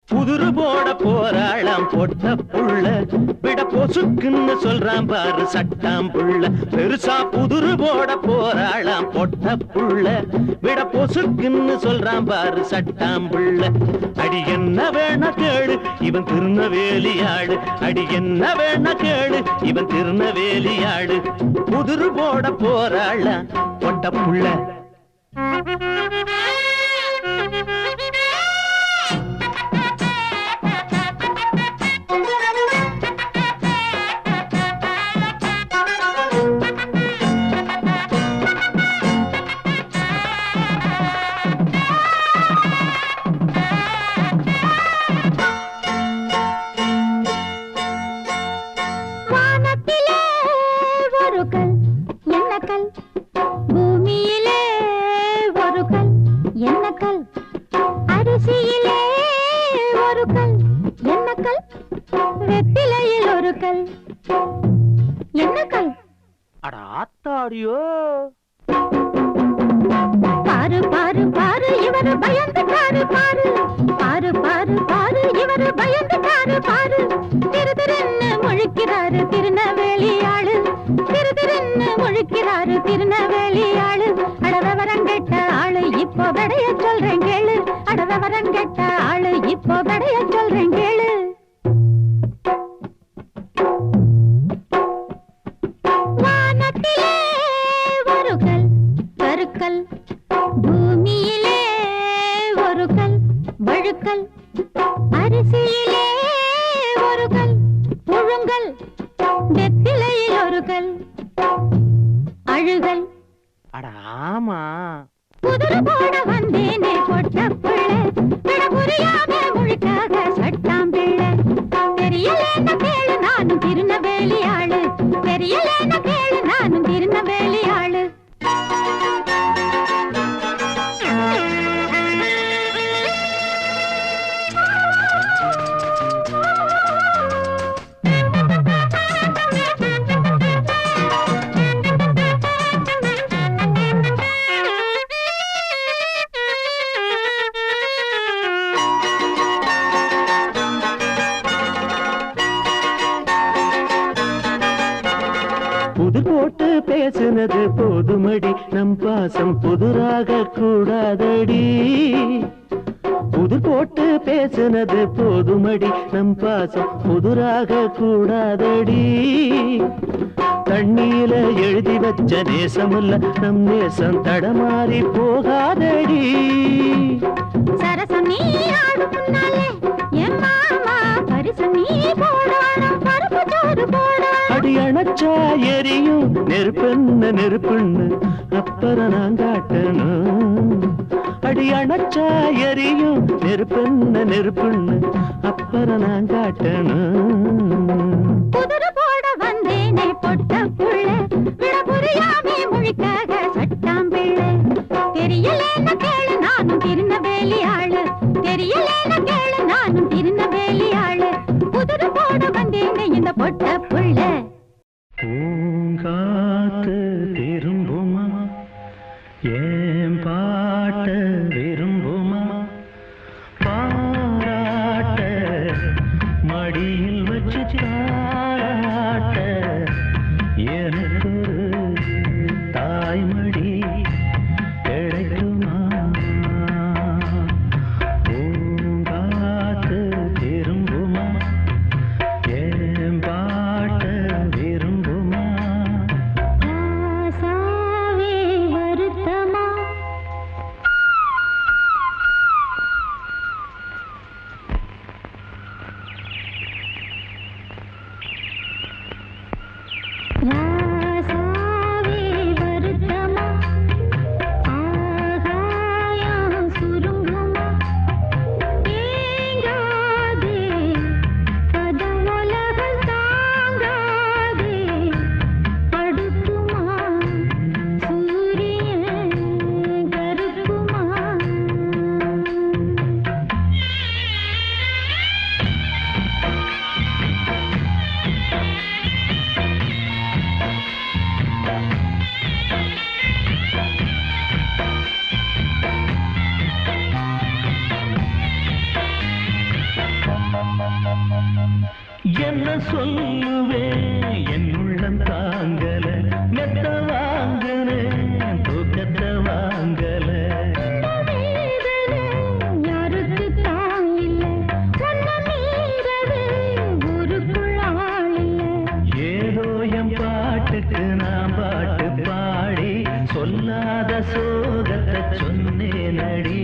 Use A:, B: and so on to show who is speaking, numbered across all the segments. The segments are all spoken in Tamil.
A: புதுரு போட போராளாம் பொட்ட புள்ள விட பொசுக்குன்னு சொல்றான் பாரு சட்டாம் புள்ள பெருசா புதுரு போட போராளாம் பொட்ட புள்ள விட பொசுக்குன்னு சொல்றான் பாரு சட்டாம் புள்ள அடி என்ன வேணா கேளு இவன் திருநெல்வேலியாடு அடி என்ன வேணா கேளு இவன் திருநெல்வேலியாடு புதுரு போட போராளாம் பொட்ட புள்ள
B: பூமியிலே ஒரு கல் என்ன கல் அரிசியிலே ஒரு கல் என்ன கல் வெற்றிலையில் ஒரு கல் என்ன கல்
A: அட ஆத்தாடியோ
B: பாரு பாரு பாரு இவரு பயந்துட்டாரு பாரு பாரு பாரு பாரு இவரு பயந்துட்டாரு பாரு திரு திருன்னு முழிக்கிறாரு திருநெல்வேலியாளு திரு திருன்னு முழிக்கிறாரு திருநெல்வேலியாளு அடவரங்கெட்ட ஆளு இப்போ விடைய சொல்றேன் கேளு அடவரங்கெட்ட ஆளு இப்போ விடைய சொல்றேன் கேளு வானத்திலே ஒரு கல் கருக்கல் பூமியிலே ஒரு கல் வழுக்கல் அரிசியிலே ஒரு கல் புழுங்கல் வெற்றிலையில் ஒரு கல் அழுகல்
A: அட ஆமா
B: குதிரை போட வந்தேனே பொட்ட புள்ள விட புரியாம முழுக்காக சட்டாம் பிள்ளை தெரியலேன்னு கேளு நானும் திருநெல்வேலி ஆளு தெரியலேன்னு கேளு நானும் திருநெல்வேலி ஆளு
A: புது போட்டு பேசுனது போதுமடி நம் பாசம் புதுராக கூடாதடி புது போட்டு பேசுனது போதுமடி நம் பாசம் புதுராக கூடாதடி தண்ணீல எழுதி வச்ச நேசமுல்ல நம் நேசம் தடமாறி போகாதடி
B: சரசம் நீ ஆடு முன்னாலே என் மாமா பரிசு நீ போடணும் பருப்பு சோறு போடணும்
A: அடி அணைச்சா எரியும் நெருப்பென்ன நெருப்புன்னு அப்புறம் நான் காட்டணும் அடி அணைச்சா எரியும் நெருப்பென்ன நெருப்புன்னு அப்புறம் நான் காட்டணும்
B: குதிரை போட வந்தேனே பொட்ட புள்ள விட புரியாமே மொழிக்காக சட்டாம் பிள்ளை தெரியலேன்னு கேளு நானும் திருநெல்வேலி ஆளு தெரியலேன்னு கேளு நானும் திருநெல்வேலி ஆளு குதிரை போட வந்தேனே இந்த பொட்ட புள்ள
A: பூங்காத்து திரும்புமா ஏன் பாட்ட விரும்புமா பாராட்ட மடியில் வச்சு தாராட்ட எனக்கு தாய்மடி கிடைக்குமா பூங்காத்து சொல்லுவேன் என் உள்ளம் தாங்கல மெத்த வாங்கல தூக்கத்தை வாங்கல
B: யாருக்கு தாங்கில்ல ஒன்ன மீறவே ஊருக்குள் ஆள் இல்லை
A: ஏதோ என் பாட்டுக்கு நான் பாட்டு பாடி சொல்லாத சோகத்தை சொன்னேன் அடி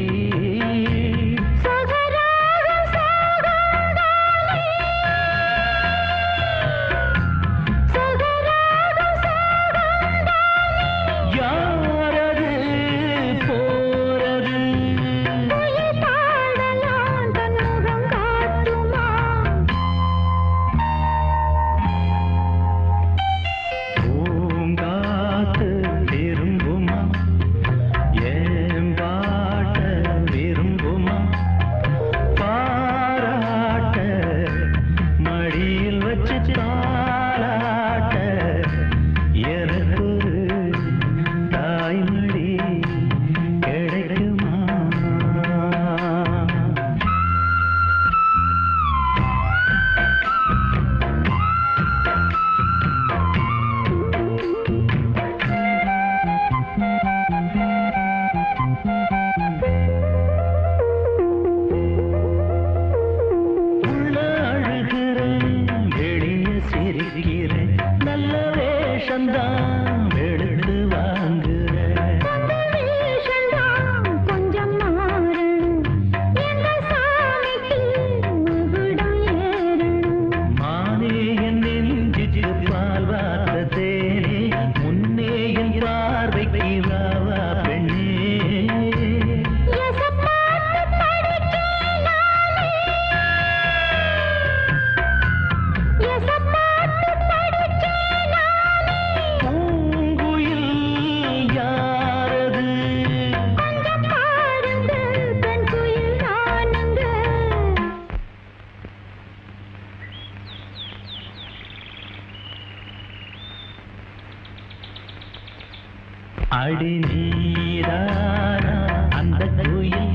A: அடி நீரானா அந்த குயில்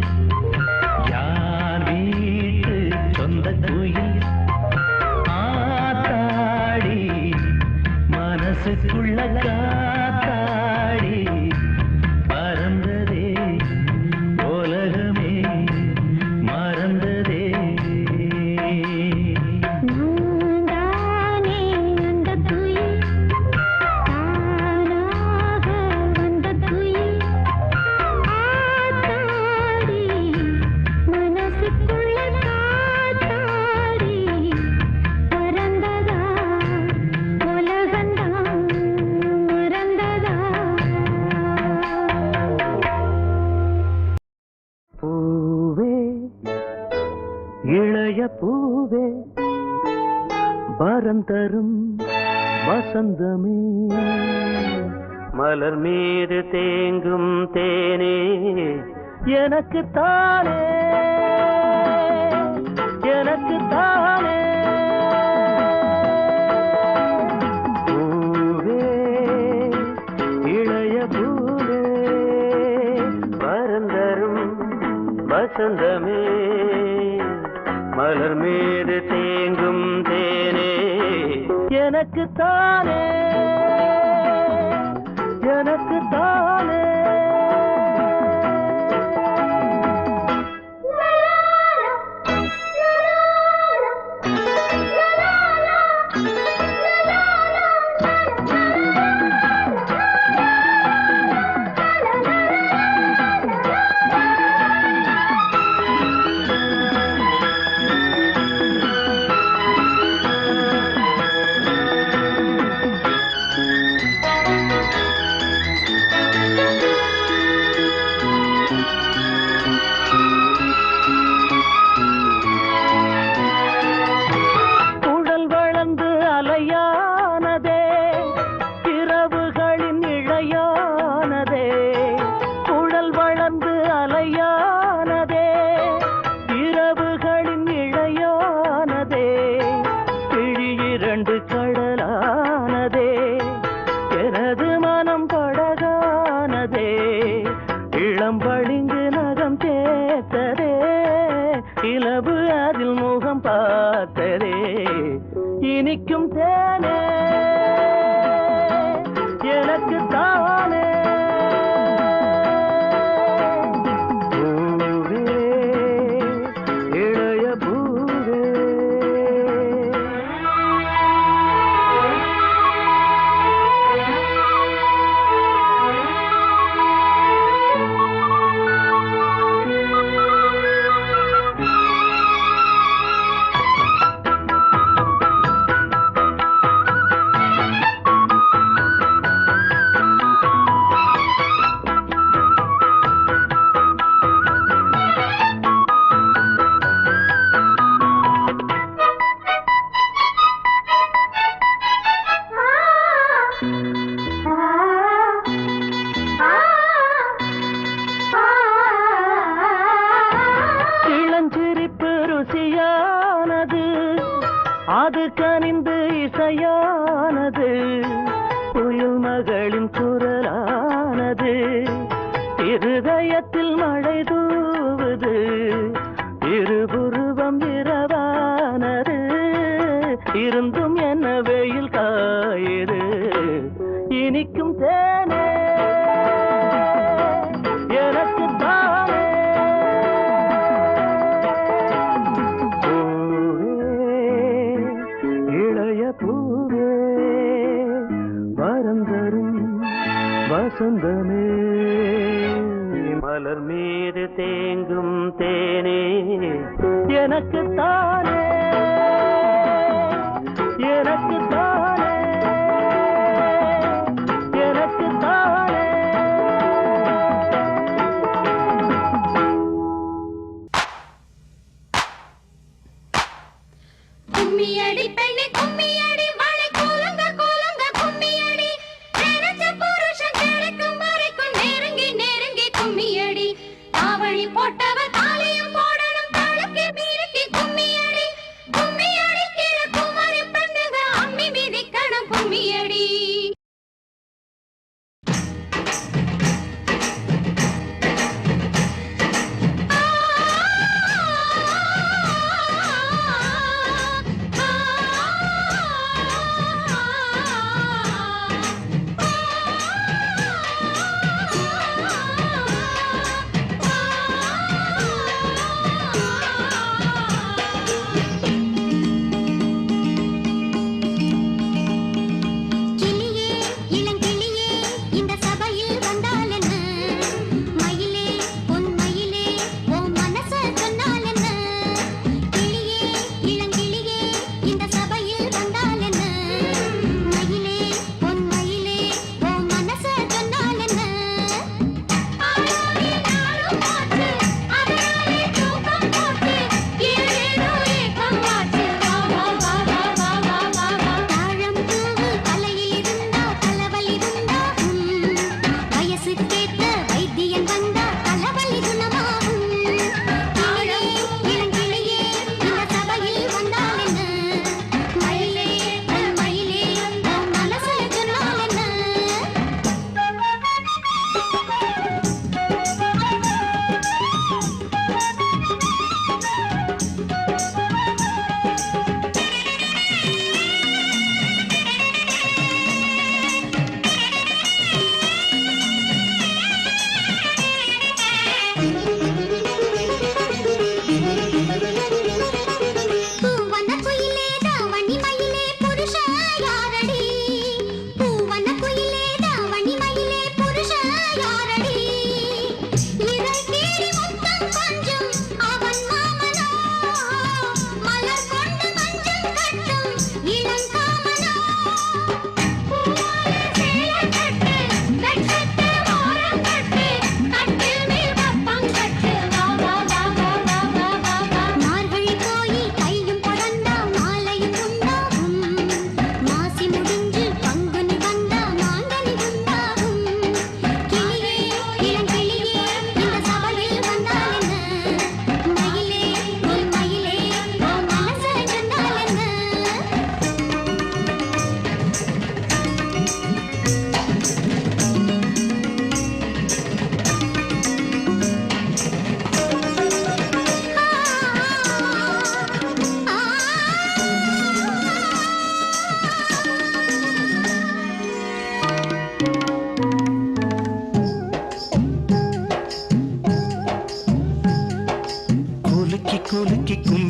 A: யார் வீட்டு சொந்த குயில் ஆத்தாடி மனசுக்குள்ள காத்தாடி பறந்ததே உலகமே மறந்ததே இளைய பூவே வரம் தரும் வசந்தமே மலர் மீது தேங்கும் தேனே எனக்கு தானே எனக்கு தானே பூவே இளைய பூவே வரம் தரும் வசந்தமே மலர் மீது தேங்கும் தேனே எனக்கு தானே எனக்கு தானே இனிக்கும் தேனே எனக்கு தானே பூவே இளைய பூவே இளஞ்சிரிப்பு ருசியானது அது கனிந்து இசையானது புயல் மகளின் குரலானது இருதயத்தில் மழை தூவுது இருபுருவம் இரவானது இருந்தும் என்ன வெயில் காயுது இனிக்கும் தேனே எனக்கு தானே இளைய பூவே வரம் தரும் வசந்தமே மலர் மீது தேங்கும் தேனே எனக்கு தானே எனக்கு தானே எனக்கு தானே
B: கும்மியடி பெண்ணே கும்மியடி மழை கூலுங்க கூலுங்க கும்மியடி நினைச்ச புருஷன் கிடைக்கும் வரைக்கும் நெருங்கி நெருங்கி கும்மியடி தாவணி போட்டவ தாலியும் போடணும் தழுக்கி மீறி கும்மியடி கும்மியடி கீழே குமரி பெண்ணுங்க அம்மி மிதிக்கணும் கும்மியடி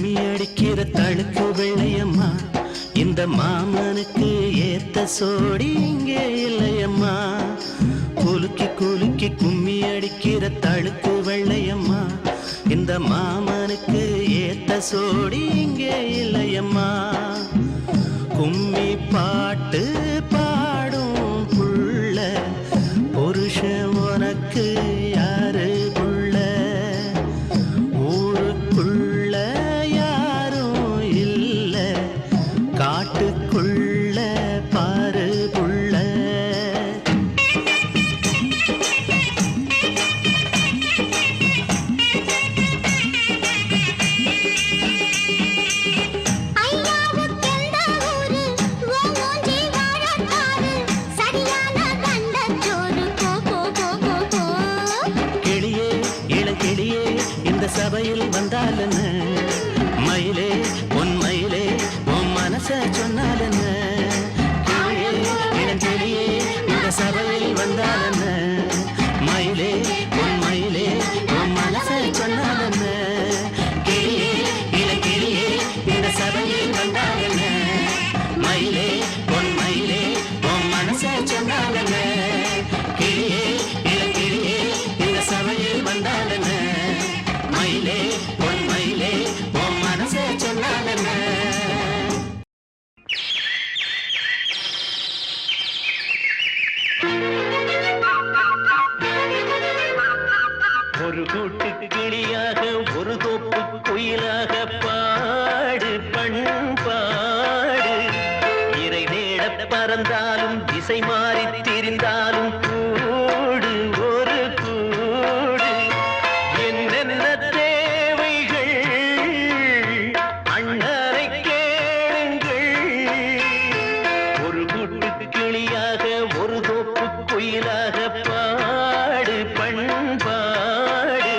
A: கும்மி அடிக்கிற தழுக்கு வெள்ளையம்மா இந்த மாமனுக்கு ஏத்த சோடி இங்கே இல்லையம்மா குலுக்கி குலுக்கி கும்மி அடிக்கிற தழுக்கு வெள்ளையம்மா இந்த மாமனுக்கு ஏத்த சோடி இங்கே இல்லையம்மா கும்மி பாட்டு பாடும் புள்ள புருஷன் உனக்கு யாரு புள்ள ஊருக்குள்ள யாரும் இல்ல காட்டுக்குள்ள பாரு புள்ள சபையில் வந்தாலன்னு மயிலே உன் மயிலே உன் மனச சொன்னாலன்னு கிளியே இளங்கிளியே இந்த சபையில் வந்தாலன்னு மயிலே உன் மயிலே உன் மனச சொன்னாலன்னு கிளியே இளங்கிளியே இந்த சபையில் வந்தாலன்னு மயிலே உன் மயிலே உன் மனச சொன்னாலன்னு கிளியே இளங்கிளியே இந்த சபையில் வந்தாலன்னு மயிலே பொன் மயிலே உன் மனசே சொன்னாலென்ன ஒரு கூட்டு கிளியாக ஒரு தோப்பு குயிலாக பாடு பண்பாடு இறை தேட பறந்தாலும் திசை மாறி திரிந்தாலும் கூடு ஒரு கூடு என்னென்ன தேவைகள் அண்ணரை கேளுங்கள் ஒரு கூட்டு கிளியாக ஒரு தோப்பு குயிலாக பாடு பண்பாடு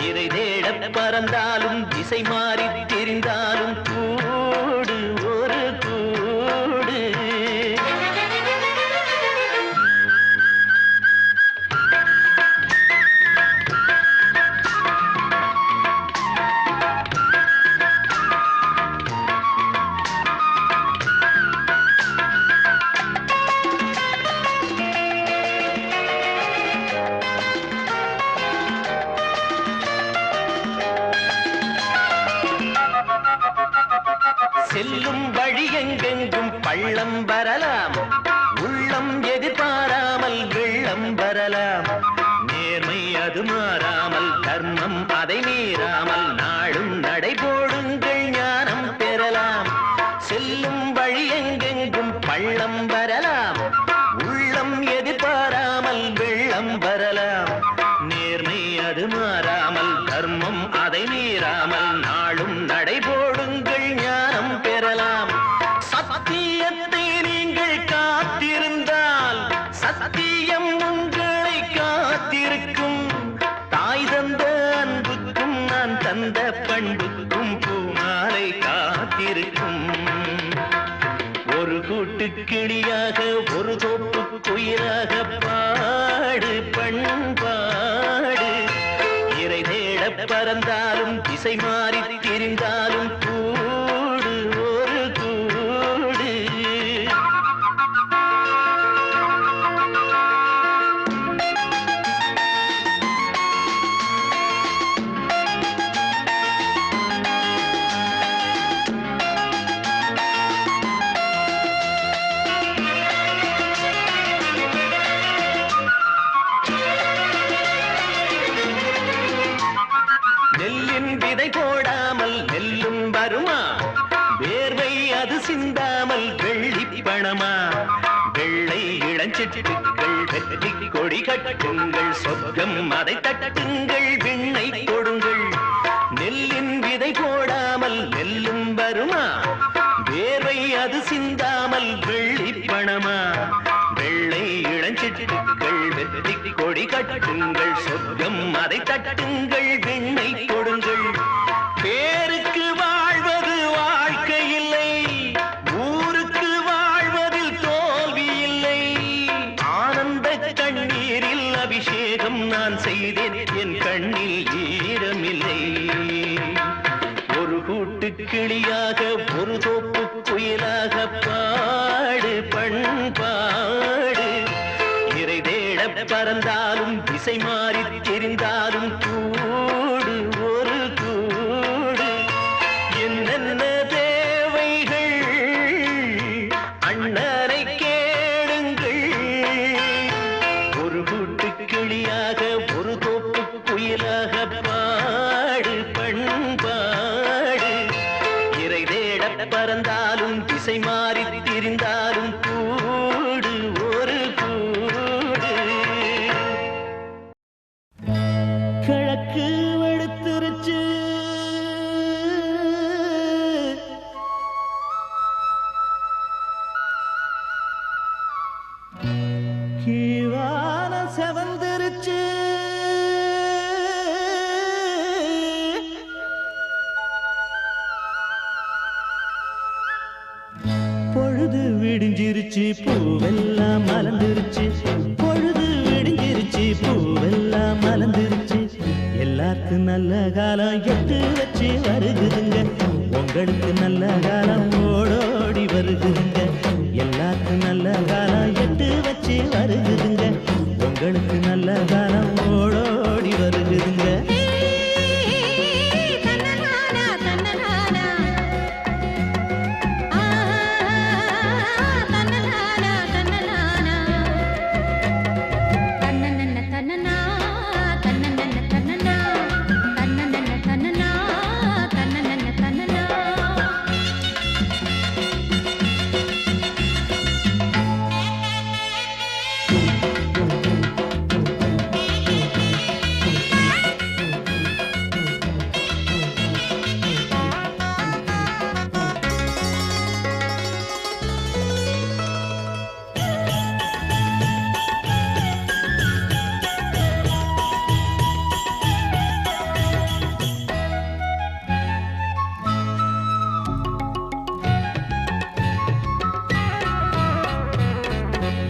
A: இறை தேட பறந்தாலும் திசை மாறி தெரிந்தாலும் கூடு ஒரு கூடு செல்லும் வழி எங்கெங்கும் பள்ளம் வரலாம் உள்ளம் எதிர்பாராமல் வெள்ளம் வரலாம் நேர்மை அது மாறாமல் தர்மம் அதை மீறாமல் நாளும் நடைபோடுங்கள் ஞானம் பெறலாம் செல்லும் வழி எங்கெங்கும் பள்ளம் வரலாம் உள்ளம் எதிர்பாராமல் வெள்ளம் வரலாம் நேர்மை அது மாறாமல் தர்மம் அதை மீறாமல் நாளும் நடைபோடுங்கள் ஞானம் பெறலாம் சத்தியத்தை நீங்கள் காத்திருந்தால் சத்தியம் உங்களை காத்திருக்கும் தாய் தந்த அன்புக்கும் நான் தந்த பண்புக்கும் பூமாலை காத்திருக்கும் ஒரு கூட்டு கிளியாக ஒரு தோப்பு குயிலாக பாடு பண்பாடு இறை தேட பறந்தாலும் திசை மாறி திரிந்தாலும் கூடு ஒரு கூடு நெல்லின் விதை போடாமல் நெல்லும் வருமா வேர்வை அது சிந்தாமல் வெள்ளி பணமா வெள்ளை இளஞ்சிட்டுக்கள் வெற்றி கொடி கட்டுங்கள் சொர்க்கம் அதை தட்டுங்கள் விண்ணை கொடுங்கள் நெல்லின் விதை போடாமல் நெல்லும் வருமா வேர்வை அது சிந்தாமல் வெள்ளி பணமா வெள்ளை இளஞ்சிட்டுக்கள் வெற்றி கொடி கட்டுங்கள் சொர்க்கம் அதை தட்டுங்கள் விண்ணை கொடுங்கள் பேருக்கு வாழ்வது வாழ்க்கை இல்லை ஊருக்கு வாழ்வதில் தோல்வி இல்லை ஆனந்த கண்ணீரில் அபிஷேகம் நான் செய்தேன் என் கண்ணில் ஈரமில்லை ஒரு கூட்டு கிளியாக ஒரு தோப்பு குயிலாக பாடு பண்பாடு இறை தேட பறந்தாலும் திசை மாறி தெரிந்தாலும் கூடு ஒரு கூடு என்னென்ன தேவைகள் அண்ணனை கேளுங்கள் ஒரு கூட்டு கிளியாக ஒரு தோப்பு குயிலாக பாடு பண்பாடு இறை தேட பறந்தாலும் திசை மாறி திரிந்தாலும் கூடு ஒரு கூடு கிழக்கு வெளுத்துருச்சு கீழான செவந்திருச்சு பொழுது விடிஞ்சிருச்சு பூவெல்லாம் மலர்ந்துருச்சு பொழுது விடிஞ்சிருச்சு பூவெல்லாம் மலர்ந்துருச்சு எல்லாருக்கும் நல்ல காலம் எட்டு வச்சு வருகுதுங்க உங்களுக்கு நல்ல காலம் ஓடோடி வருகுதுங்க எல்லாருக்கும் நல்ல காலம் எட்டு வச்சு வருகுதுங்க உங்களுக்கு நல்ல காலம் ஓடோடி வருகுதுங்க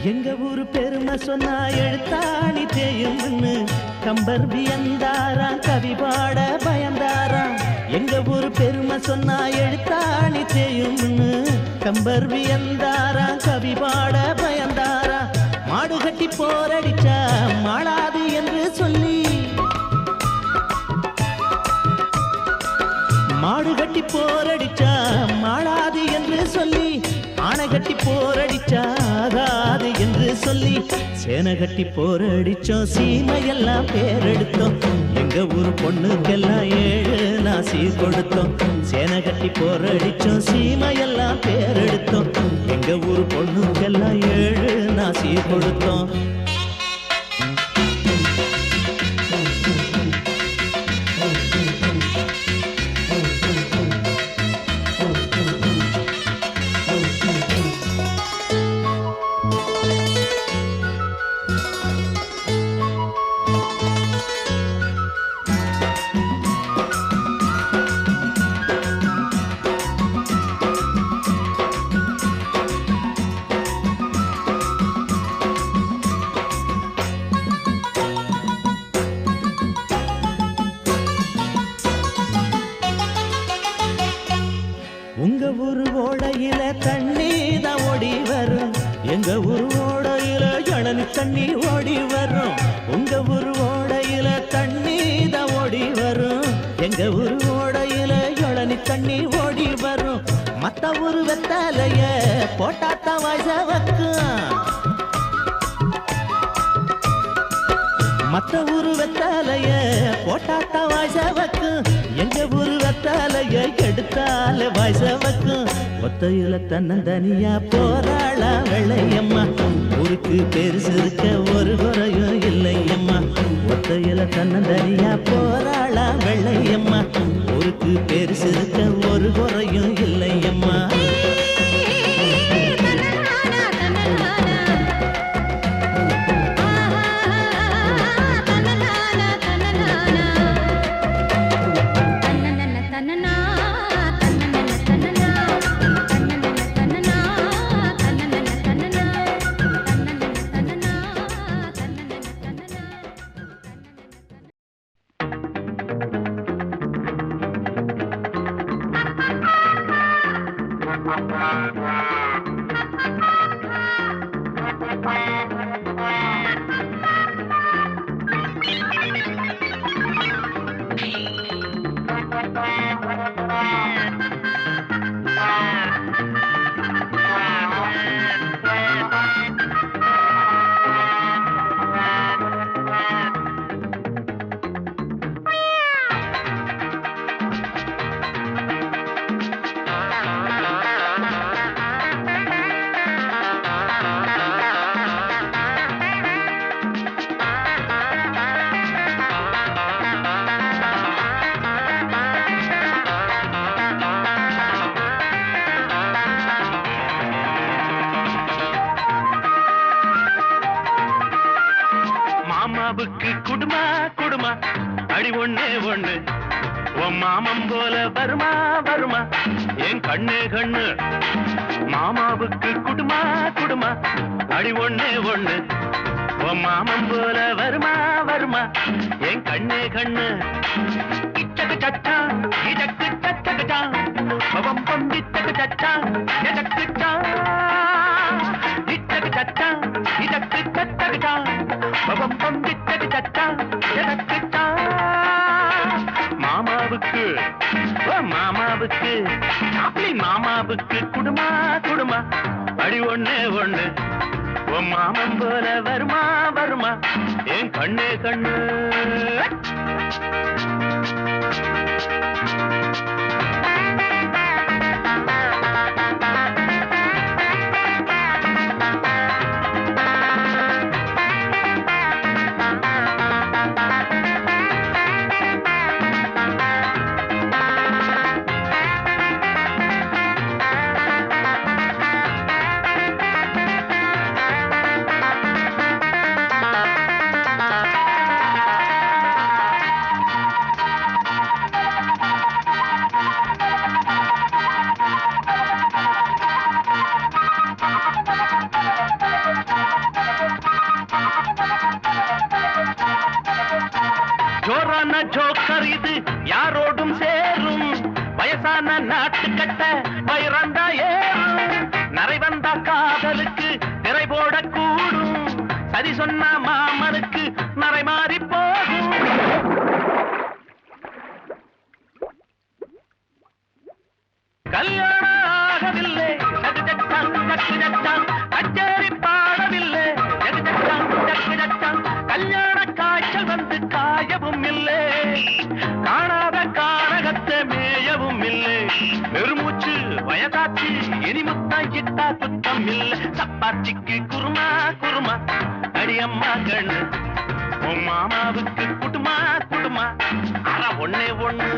A: எங்க ஊரு பெருமை சொன்னா எழுத்தாணி தேயும்னு கம்பர் வியந்தாராம் கவி பாட பயந்தாராம் எங்க ஊரு பெருமை சொன்னா எழுத்தாணி தேயும்னு கம்பர் வியந்தாராம் கவி பாட பயந்தாராம் மாடு கட்டி போரடிச்சா மாளாது என்று சொல்லி மாடு கட்டி போரடிச்சா மாளாது என்று சொல்லி ஆனை கட்டி போரடிச்சாகாது என்று சொல்லி சேனை கட்டி போரடிச்சோம் சீமையெல்லாம் பேரெடுத்தோம் எங்க ஊரு பொண்ணுக்கெல்லாம் 7 நாசி கொடுத்தோம் சேனை கட்டி போரடிச்சோம் சீமையெல்லாம் பேரெடுத்தோம் எங்க ஊரு பொண்ணுக்கெல்லாம் 7 நாசி கொடுத்தோம் உங்க ஊரு ஓடையில தண்ணி தான் ஓடி வரும் எங்க ஊரு ஓடையில இளநி தண்ணி ஓடி வரும் உங்க ஊரு ஓடையில தண்ணி தான் ஓடி வரும் எங்க ஊரு ஓடையில இளநி தண்ணி ஓடி வரும் மத்த ஊரு வெத்தாலைய போட்டாத்தான் வாய்ஸ வைக்கும் மத்த ஊரு வெத்தாலைய போட்டாத்தான் வாய்ஸ வைக்கும் எங்க ஊரு வெத்தாலைய எடுத்தால வாய்ஸ வைக்கும் ஒத்தையில தன்னந்தனியா போராளா வெள்ளையம்மா ஊருக்கு பெருசு இருக்க ஒரு குறையும் இல்லையம்மா ஒத்தையில தன்னந்தனியா போராளா வெள்ளையம்மா ஊருக்கு பெருசு இருக்க ஒரு குறையும் இல்லையம்மா மாமாவுக்கு குடுமா குடுமா அடி ஒண்ணே ஒண்ணு உன் மாமன் போல வருமா வருமா என் கண்ணே கண்ணு மாமாவுக்கு குடுமா குடுமா அடி ஒண்ணே ஒண்ணு உன் மாமன் போல வருமா வருமா என் கண்ணே கண்ணு இச்சக்கு சட்டா இதற்கு சச்சகட்டா பவம் பம்பித்தக்கு சட்டா எதற்கு சா இச்சக்கு சட்டா இதற்கு சச்சகட்டா பவம் பம்பித்தக்கு சட்டா எதற்கு சா மாமாவுக்கு மாமாவுக்கு சாப்பிளின் மாமாவுக்கு குடுமா குடுமா அடி ஒண்ணே ஒண்ணு உன் மாமன் போல வருமா வருமா என் கண்ணே கண்ணு ஜோரான ஜோக்கர் இது யாரோடும் சேரும் வயசான நாட்டு கட்ட வயிறந்தா ஏறும் நரை வந்தா காதலுக்கு திரை போட கூடும் சரி சொன்ன மாமனுக்கு நரை மாறி போகும் கல்யாணம் ஆகவில்லை கச்சேரி பாடவில்லை கல்யாண காய்ச்சல் வந்து காயவும் இல்லை காணாத காரகத்தை மேயவும் இல்லை பெருமூச்சு வயதாச்சு இனிமுத்தா கிட்டா குத்தம் இல்லை சப்பாத்திக்கு குருமா குருமா அடியம்மா கண்ணு உன் மாமாவுக்கு குடுமா குடுமா அற ஒண்ணே ஒண்ணு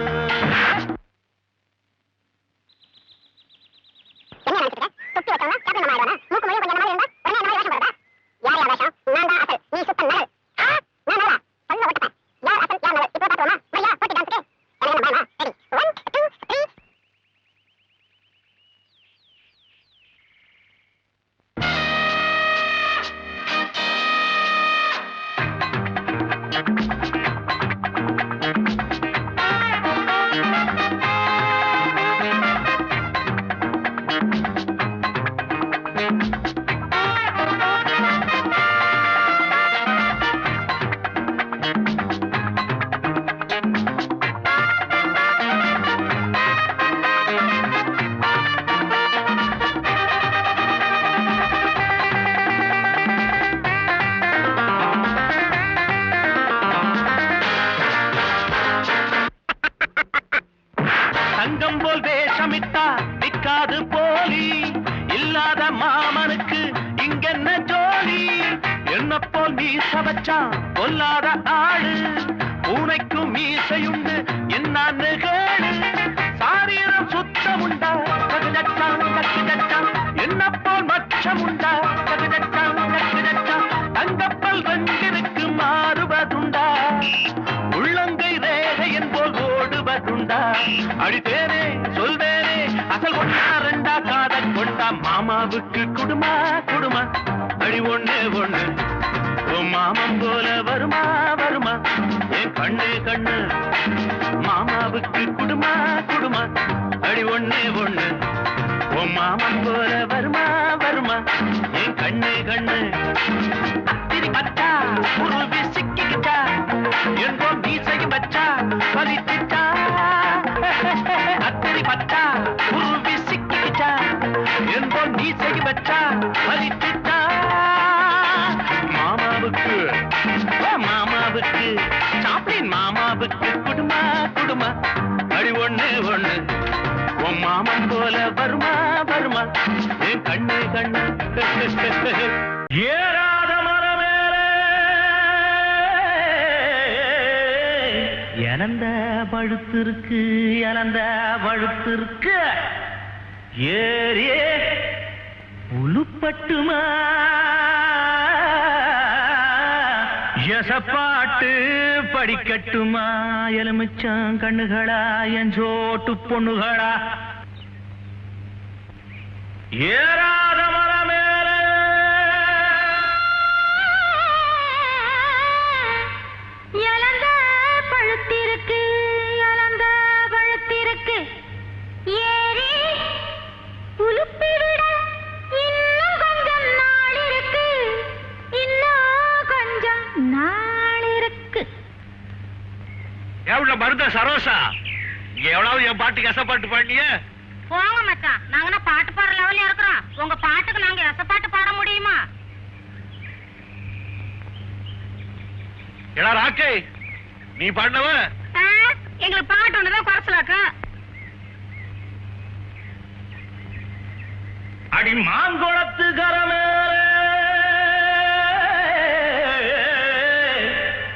A: தங்கம் போல் வேஷமிட்டா நிக்காது போலி இல்லாத மாமனுக்கு இங்கென்ன ஜோலி என்ன போல் மீச வச்சான் கொல்லாத ஆளு பூனைக்கும் மீசையுண்டு என்னான்னு கேளு சாரீரம் சுத்தம் உண்டா என்ன போல் மச்சம் உண்டா தங்கப்பல் ரெண்டிற்கு மாறுவதுண்டா உள்ளங்கை ரேகை என்போல் ஓடுவதுண்டா அடித்தேனே சொல்வேனே அசல் ஒண்ணா ரெண்டா காதல் கொண்டா மாமாவுக்கு குடுமா குடுமா அடி ஒண்ணே ஒண்ணு உன் மாமன் போல வருமா வருமா என் கண்ணே கண்ணு மாமாவுக்கு குடுமா குடுமா அடி ஒண்ணே ஒண்ணு உன் மாமன் போல வருமா வருமா என் கண்ணு கண்ணு அத்திரி பச்சா உருவி சிக்கிக்கிட்டா எங்கோ மீசையும் வச்சா பலிச்சிட்டா அத்திரி பச்சா உருவி சிக்கிக்கிட்டா எங்கோ மீசையும் வச்சா பலிச்சிட்டா மாமாவுக்கு மாமாவுக்கு சாப்பிளின் மாமாவுக்கு குடுமா குடுமா அடி ஒண்ணு ஒண்ணு உன் மாமன் போல வருமா வருமா என் கண்ணு கண்ணு ஏறாத மரமேலே இழந்த பழுத்திருக்கு இழந்த பழுத்திருக்கு ஏறியே உளுப்பட்டுமா எசப்பாட்டு படிக்கட்டுமா எலுமிச்சம் கண்ணுகளா என் சோட்டு பொண்ணுகளா ஏறாத மரமேலே
B: இழந்த பழுத்திருக்கு இழந்த பழுத்திருக்கு ஏறி உலுப்பி விட இன்னும் கொஞ்சம் நாள் இருக்கு இன்னும் கொஞ்சம் நாள் இருக்கு
A: எவ்வளவு மருந்த சரோசா எவ்வளவு என் பாட்டுக்கு எசப்பாட்டு பாடிய
B: போங்க மச்சான் நாங்க பாட்டு பாடுற லெவல்ல இருக்கிறோம் உங்க பாட்டுக்கு நாங்க எசப்பாட்டு பாட முடியுமா
A: எடா ராக்கை நீ பாடினவ
B: எங்களுக்கு பாட்டு ஒண்ணுதான் குறைச்சலாக்கா
A: அடி மாங்குளத்து கரமே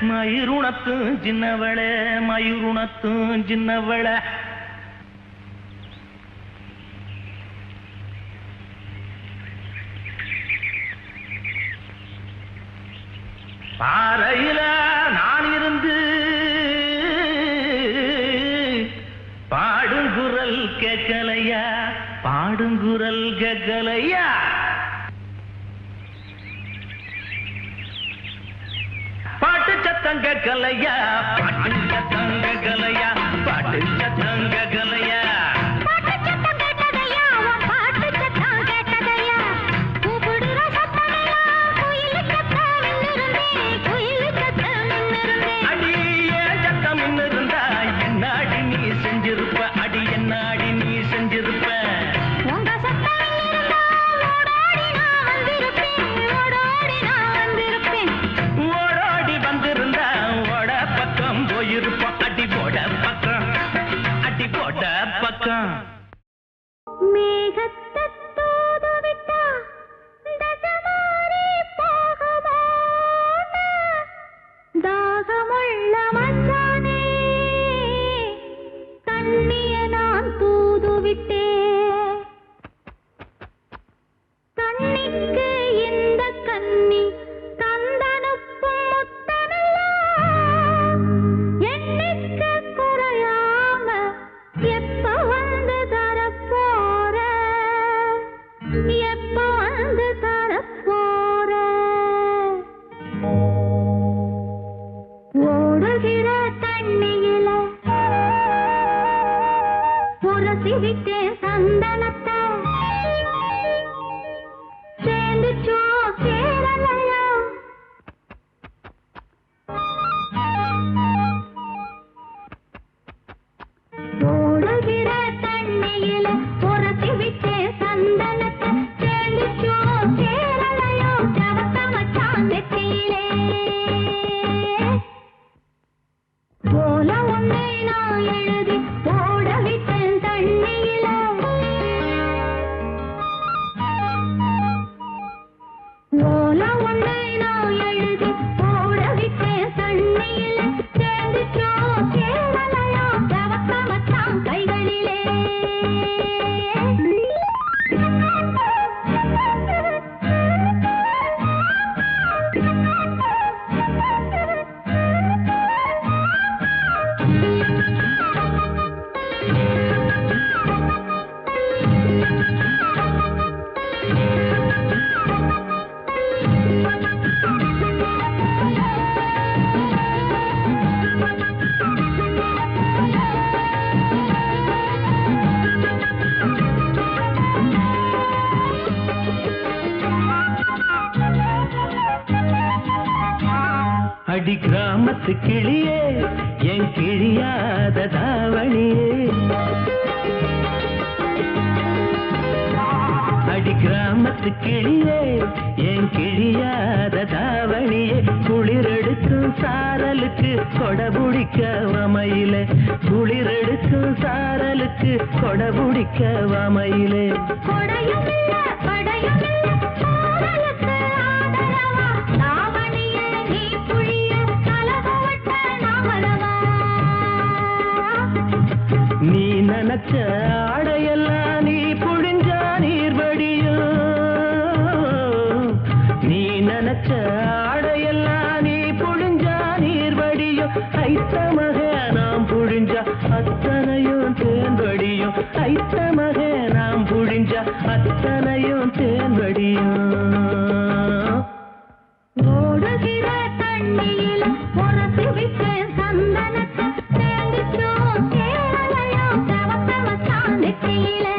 A: மயிருணத்தும் சின்னவளே மயிருணத்தும் சின்னவளே பாறையில நான் இருந்து பாடுங்குரல் கேட்கலையா பாடுங்குரல் கேட்கலையா பாட்டு சத்தம் கேட்கலையா பாட்டு சத்தம் கேட்கலையா பாட்டு சத்தம் கேட்கலையா
B: ஓடுகிற தண்ணியில புரசி விட்டே சந்தனத்தை
A: கிராமத்து கிளியே என் கிழியாத தாவணியே அடி கிராமத்து கிளியே என் கிழியாத தாவணியே குளிரெடுக்கும் சாரலுக்கு கொடபுடிக்க வமையிலே குளிரெடுக்கும் சாரலுக்கு கொடபுடிக்க வமையிலே நீ நினைச்ச ஆடையெல்லாம் நீ புழிஞ்சா நீர் வடியும் நீ நினைச்ச ஆடையெல்லாம் நீ புழிஞ்சா நீர் வடியும் ஐத்தமக நாம் புழிஞ்சா அத்தனையும் தேன் வடியும் ஐத்தமக நாம் புழிஞ்சா அத்தனையும் தேன் வடியும்
B: ஓடுகிற தண்ணியில் உரசி விட்டு சந்தனத்தை தேடிச்சோம் சேரலையும் தவத்தவத்தான் நெற்றியிலே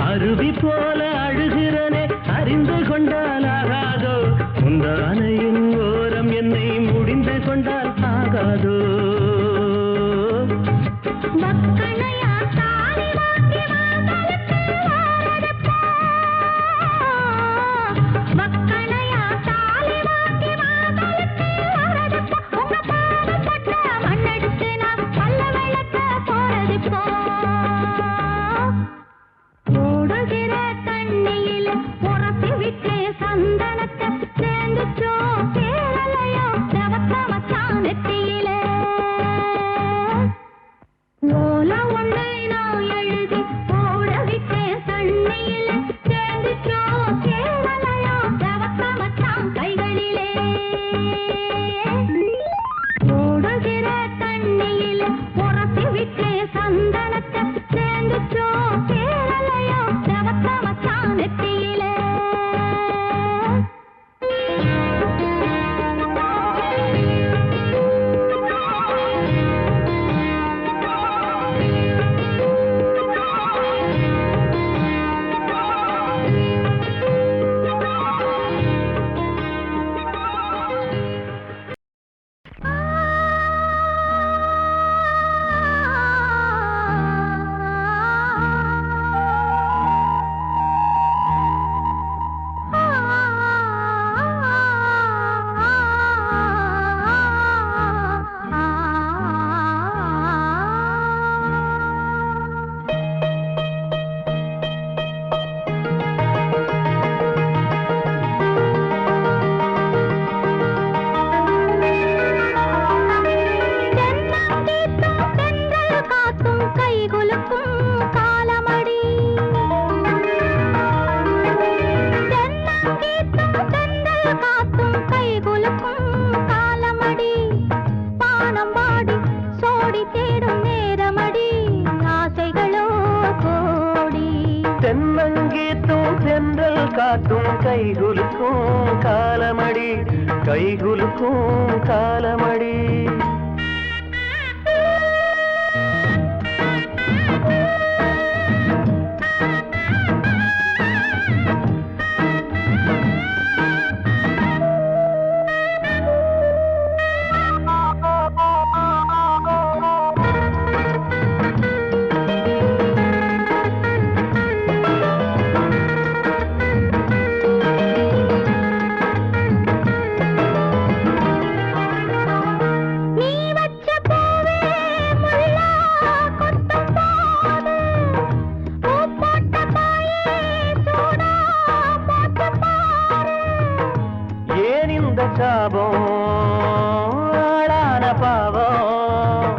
A: அருவி போல அழுகிறனே அறிந்து கொண்டால் ஆகாதோ முந்தானையின் ஓரம் என்னை முடிந்து கொண்டால் ஆகாதோ காத்தும் கைகுலுக்கும் காலமடி கைகுலுக்கும் காலமடி சாபம் ஆளான பாவம்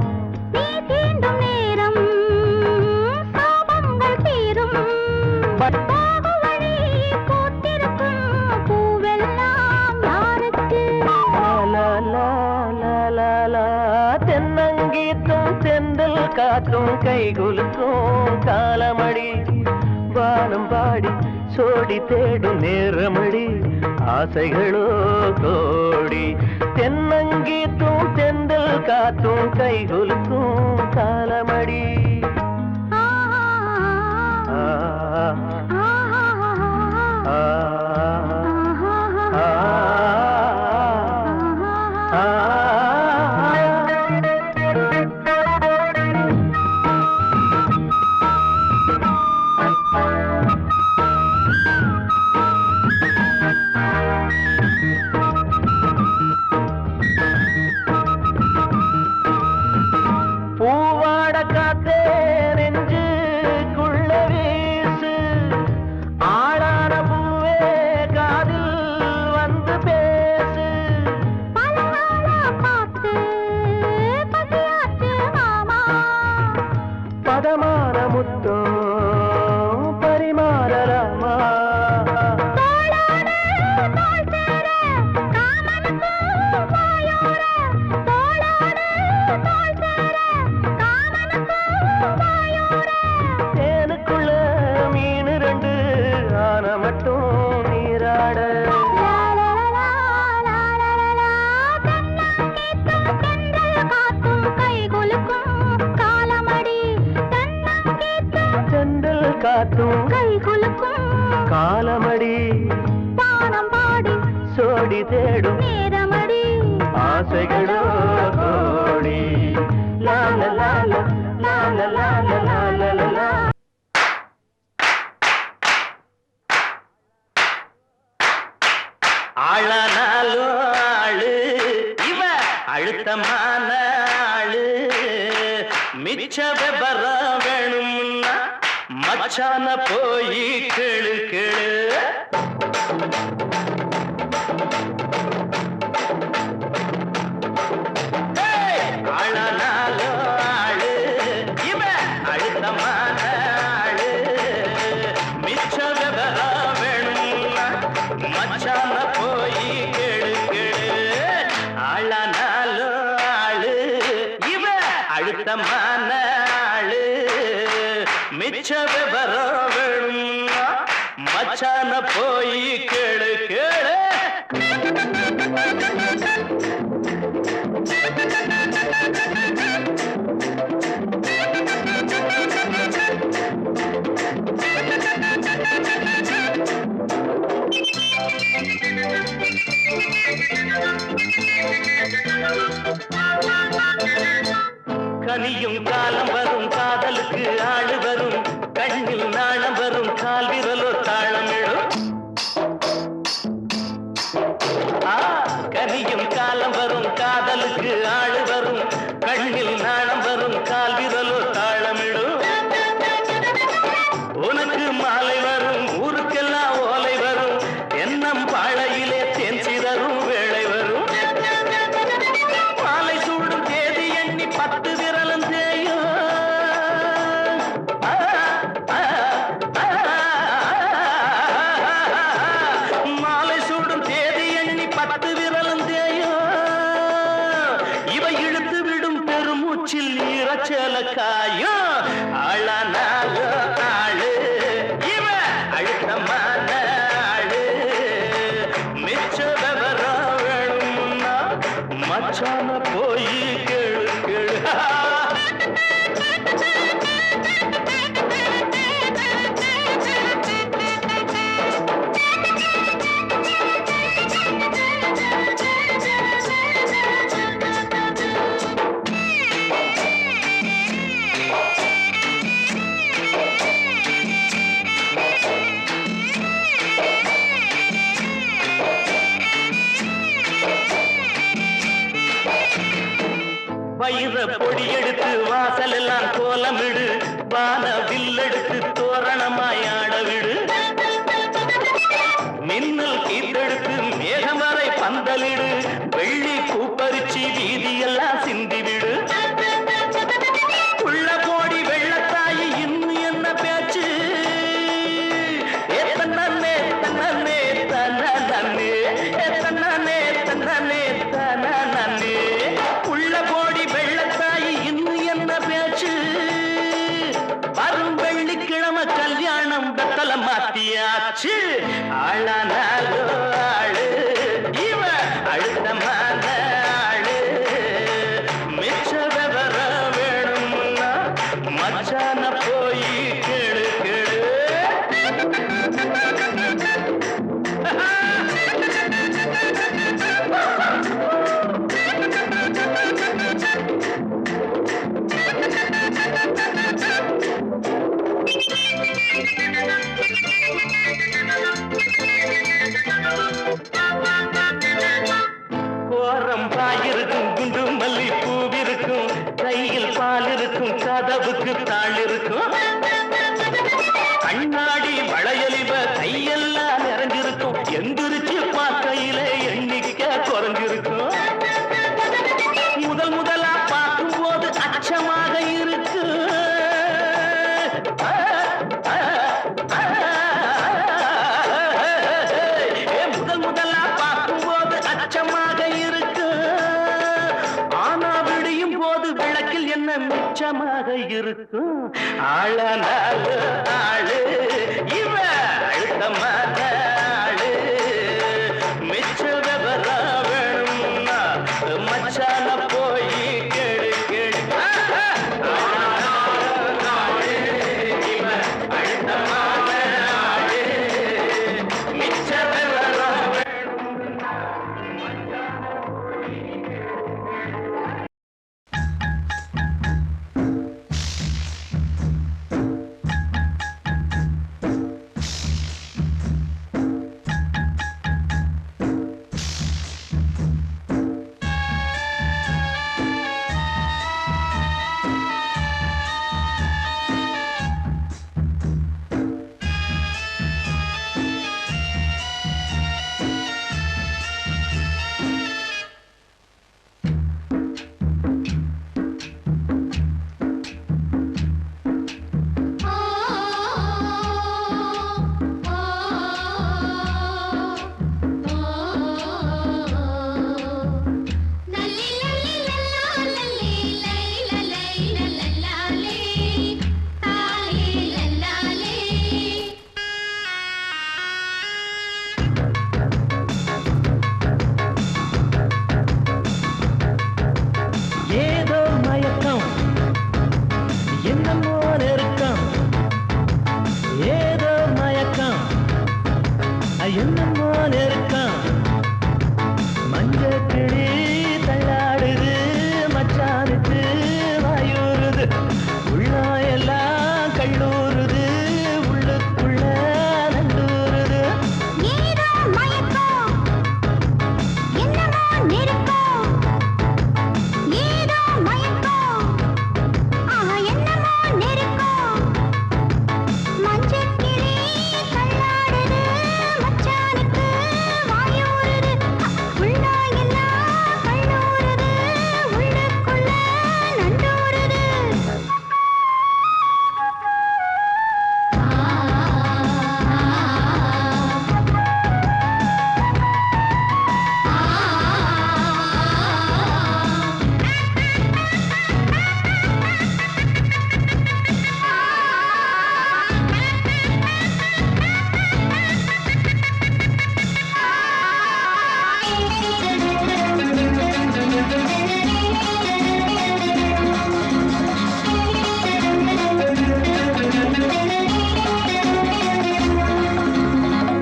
A: காத்தும் கை குலுக்கும் காலமடி வானம் பாடி சோடி தேடும் நேரமடி ஆசைகளோ கோடி தென்னங்கீத்தும் தெந்தல் காத்தும் கை குலுக்கும் காலமடி பூவாட காத்தே நெஞ்சுக்குள்ள வீசு ஆளான பூவே காதில் வந்து பேசு பதமான முத்தோ பரிமாறலாமா தேனுக்குள்ள மீன் ரெண்டு ஆன மட்டும் நீராட செந்தல் காத்தும்
B: கை குலுக்கும்
A: காலமடி
B: பானம் பாடி
A: சோடி தேடும்
B: நேரமடி
A: ஆசைகளோ கோடி லா லா லா லா லா லா லா லா லா லா லா. ஆளானாலும் ஆளு இவ அழுத்தமான ஆளு மிச்ச விபரம் வேணும்னா மச்சான போய் கேளு கேளு ஆளானாலும் ஆளு இவ அழுத்தமான ஆளு மிச்ச விபரம் வேணும்னா மச்சான போய் கேளு கேளு ஆளானாலும் ஆளு இவ அழுத்தமான ஆளு மிச்ச விவரம் வேணும்னா மச்சான போய் கேளு கேளு கனியும் காலம் வரும் காதலுக்கு ஆளு வரும் கண்ணில் நாணம் வரும் கால் விரலோ தாளமிடும் கனியும் காலம் வரும் காதலுக்கு ஆளு வரும் கண்ணில் நாணம் வரும் கால் விரலோ தாளமிடும் உனக்கு மாலை வரும் ஊருக்கெல்லாம் ஓலை வரும் எண்ணம் பாழையிலே தேன் சிதறும் வேளை வரும் மாலை சூடும் தேதி எண்ணி 10 விரலும் தேயும் மாலை சூடும் தேதி எண்ணி 10 விரலும் தேயும் இவ இழுத்து விடும் பெருமூச்சில் ஈரச்சேல காயும் ஆளானால ஆளு இவ அழுத்தமான ஆளு மிச்ச விவரம் வேணும்னா மச்சான போய் கேளு கேளு வயிற பொடி எடுத்து வாசல் எல்லாம் கோலமிடு வான வில்லெடுத்து தோரணமாய் ஆட விடு மின்னல் கீத்தெடுத்து மேகம் வரை பந்தலிடு வெள்ளி பூப்பரிச்சி வீதியெல்லாம் சிந்திவிடு உள்ள கோடி வெள்ளத்தாயி இன்னும் என்ன பேச்சு தன்னே தன்னே தன்னே தன்னே தன்னே தன்னே உள்ள கோடி வெள்ளத்தாயி இன்னும் என்ன பேச்சு ஆளானாலோ ஆளு இவ அழுத்தமான ஆளு மிச்ச விவரம் வேணும்னா மச்சான போய் கேளு கேளு கோரம்பாயிருக்கும் குண்டு மல்லி பூவிருக்கும் கையில் பால் இருக்கும் கதவுக்கு தாள் இருக்கும் கண்ணாடி வளையலிவ கையெல்லாம் நிறைஞ்சிருக்கும் எந்திரிச்சு பார்க்கையில எண்ணிக்கை குறைஞ்சிருக்கும் முதல் முதலா பார்க்கும் போது அச்சமாக இருக்கு முதல் முதலா பார்க்கும் போது அச்சமாக இருக்கு ஆனா விடியும் போது விளக்கில் என்ன மிச்சமாக இருக்கும் ஆளானாலு ஆளு இவ அழுத்தமான ஆளு மிச்ச விவரம் வேணும்னா மச்சான போய் கேளு கேளு இவ அழுத்தமான ஆளு மிச்ச விவரம் வேணும்னா ஏதோ மயக்கம் என்னமோ நெருக்கம் ஏதோ மயக்கம் என்னமோ நெருக்கம் மஞ்ச கிளி தள்ளாடுது மச்சானுக்கு வாயூறுது உள்ளா எல்லாம் கல்லூறுது உள்ளுக்குள்ள நண்டூறுது
B: ஏதோ மயக்கம் என்னமோ நெருக்கம் ஏதோ மயக்கம் என்னமோ நெருக்கம் மஞ்சள் கிளி தள்ளாடுது மச்சானுக்கு வாயூறுது உள்ளா எல்லாம் கல்லூறுது உள்ளுக்குள்ள நண்டூறுது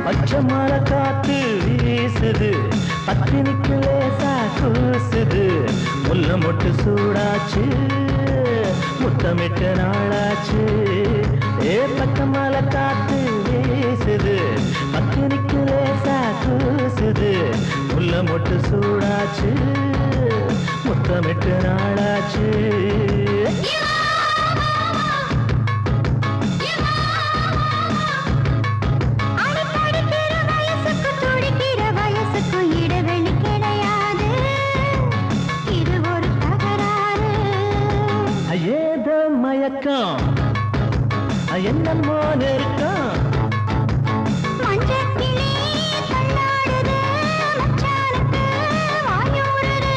A: பச்சை மலை காத்து வீசுது பத்தினிக்கு லேசா கூசுது முல்ல மொட்டு சூடாச்சு முத்தமிட்டு நாளாச்சு பச்சை மலை காத்து வீசுது பத்தினிக்கு லேசா கூசுது முல்ல மொட்டு சூடாச்சு முத்தமிட்டு நாளாச்சு
B: அடிப்படிக்கிற வயசுக்கு துடிக்கிற வயசுக்கு இடைவெளி கிடையாது இது ஒரு தகராறு
A: ஏதோ மயக்கம் என்னமோ நெருக்கம்
B: மஞ்சள் கிளி தள்ளாடுது மச்சானுக்கு வாயூறுது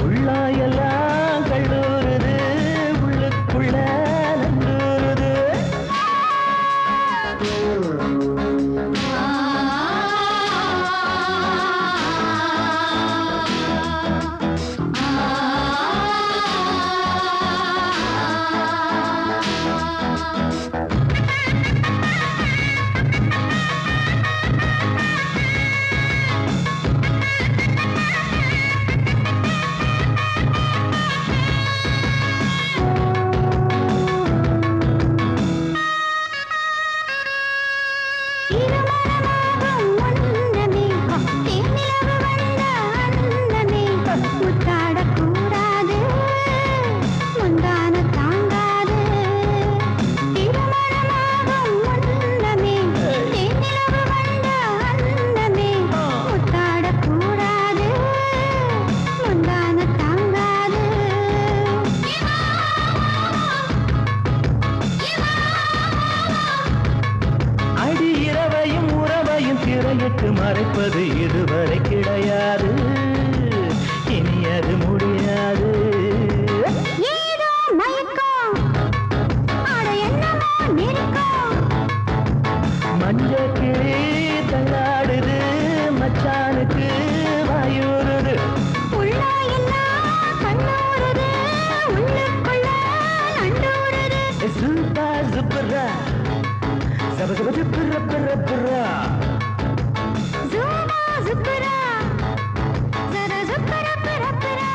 A: உள்ளா எல்லாம் கல்லூறுது உள்ளுக்குள்ள மாலையிட்டு மறைப்பது இதுவரை கிடையாது, இனி அது முடியாது.
B: ஏதோ மயக்கம், அட என்னமோ நெருக்கம்.
A: மஞ்ச கிளி தள்ளாடுது, மச்சானுக்கு வாயூறுது.
B: உள்ள எல்லாம் கண்ணூறுது, உள்ளுக்குள்ள நண்டூறுது.
A: சுப்பா சுப்பரா சப சப சுப்பர பர பரா.
B: ஜூமா ஜுப்பரா, ஜர ஜுப்பர பர பரா.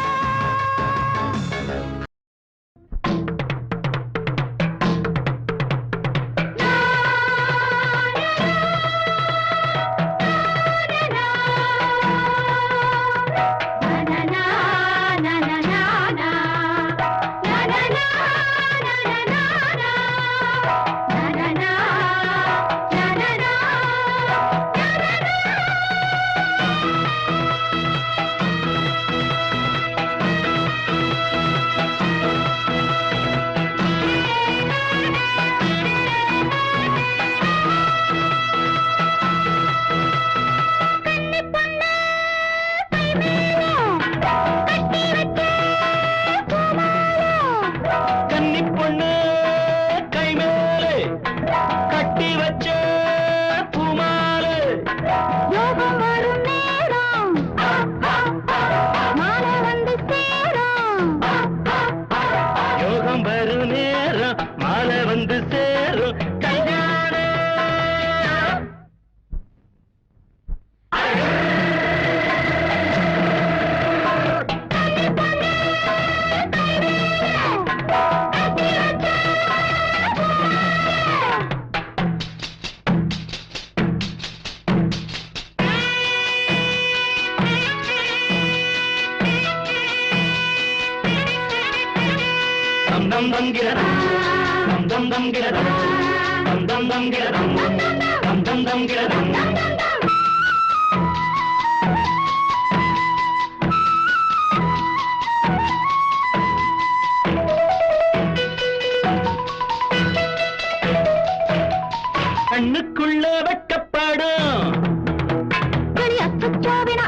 A: கண்ணுக்குள்ள வெட்டப்படும்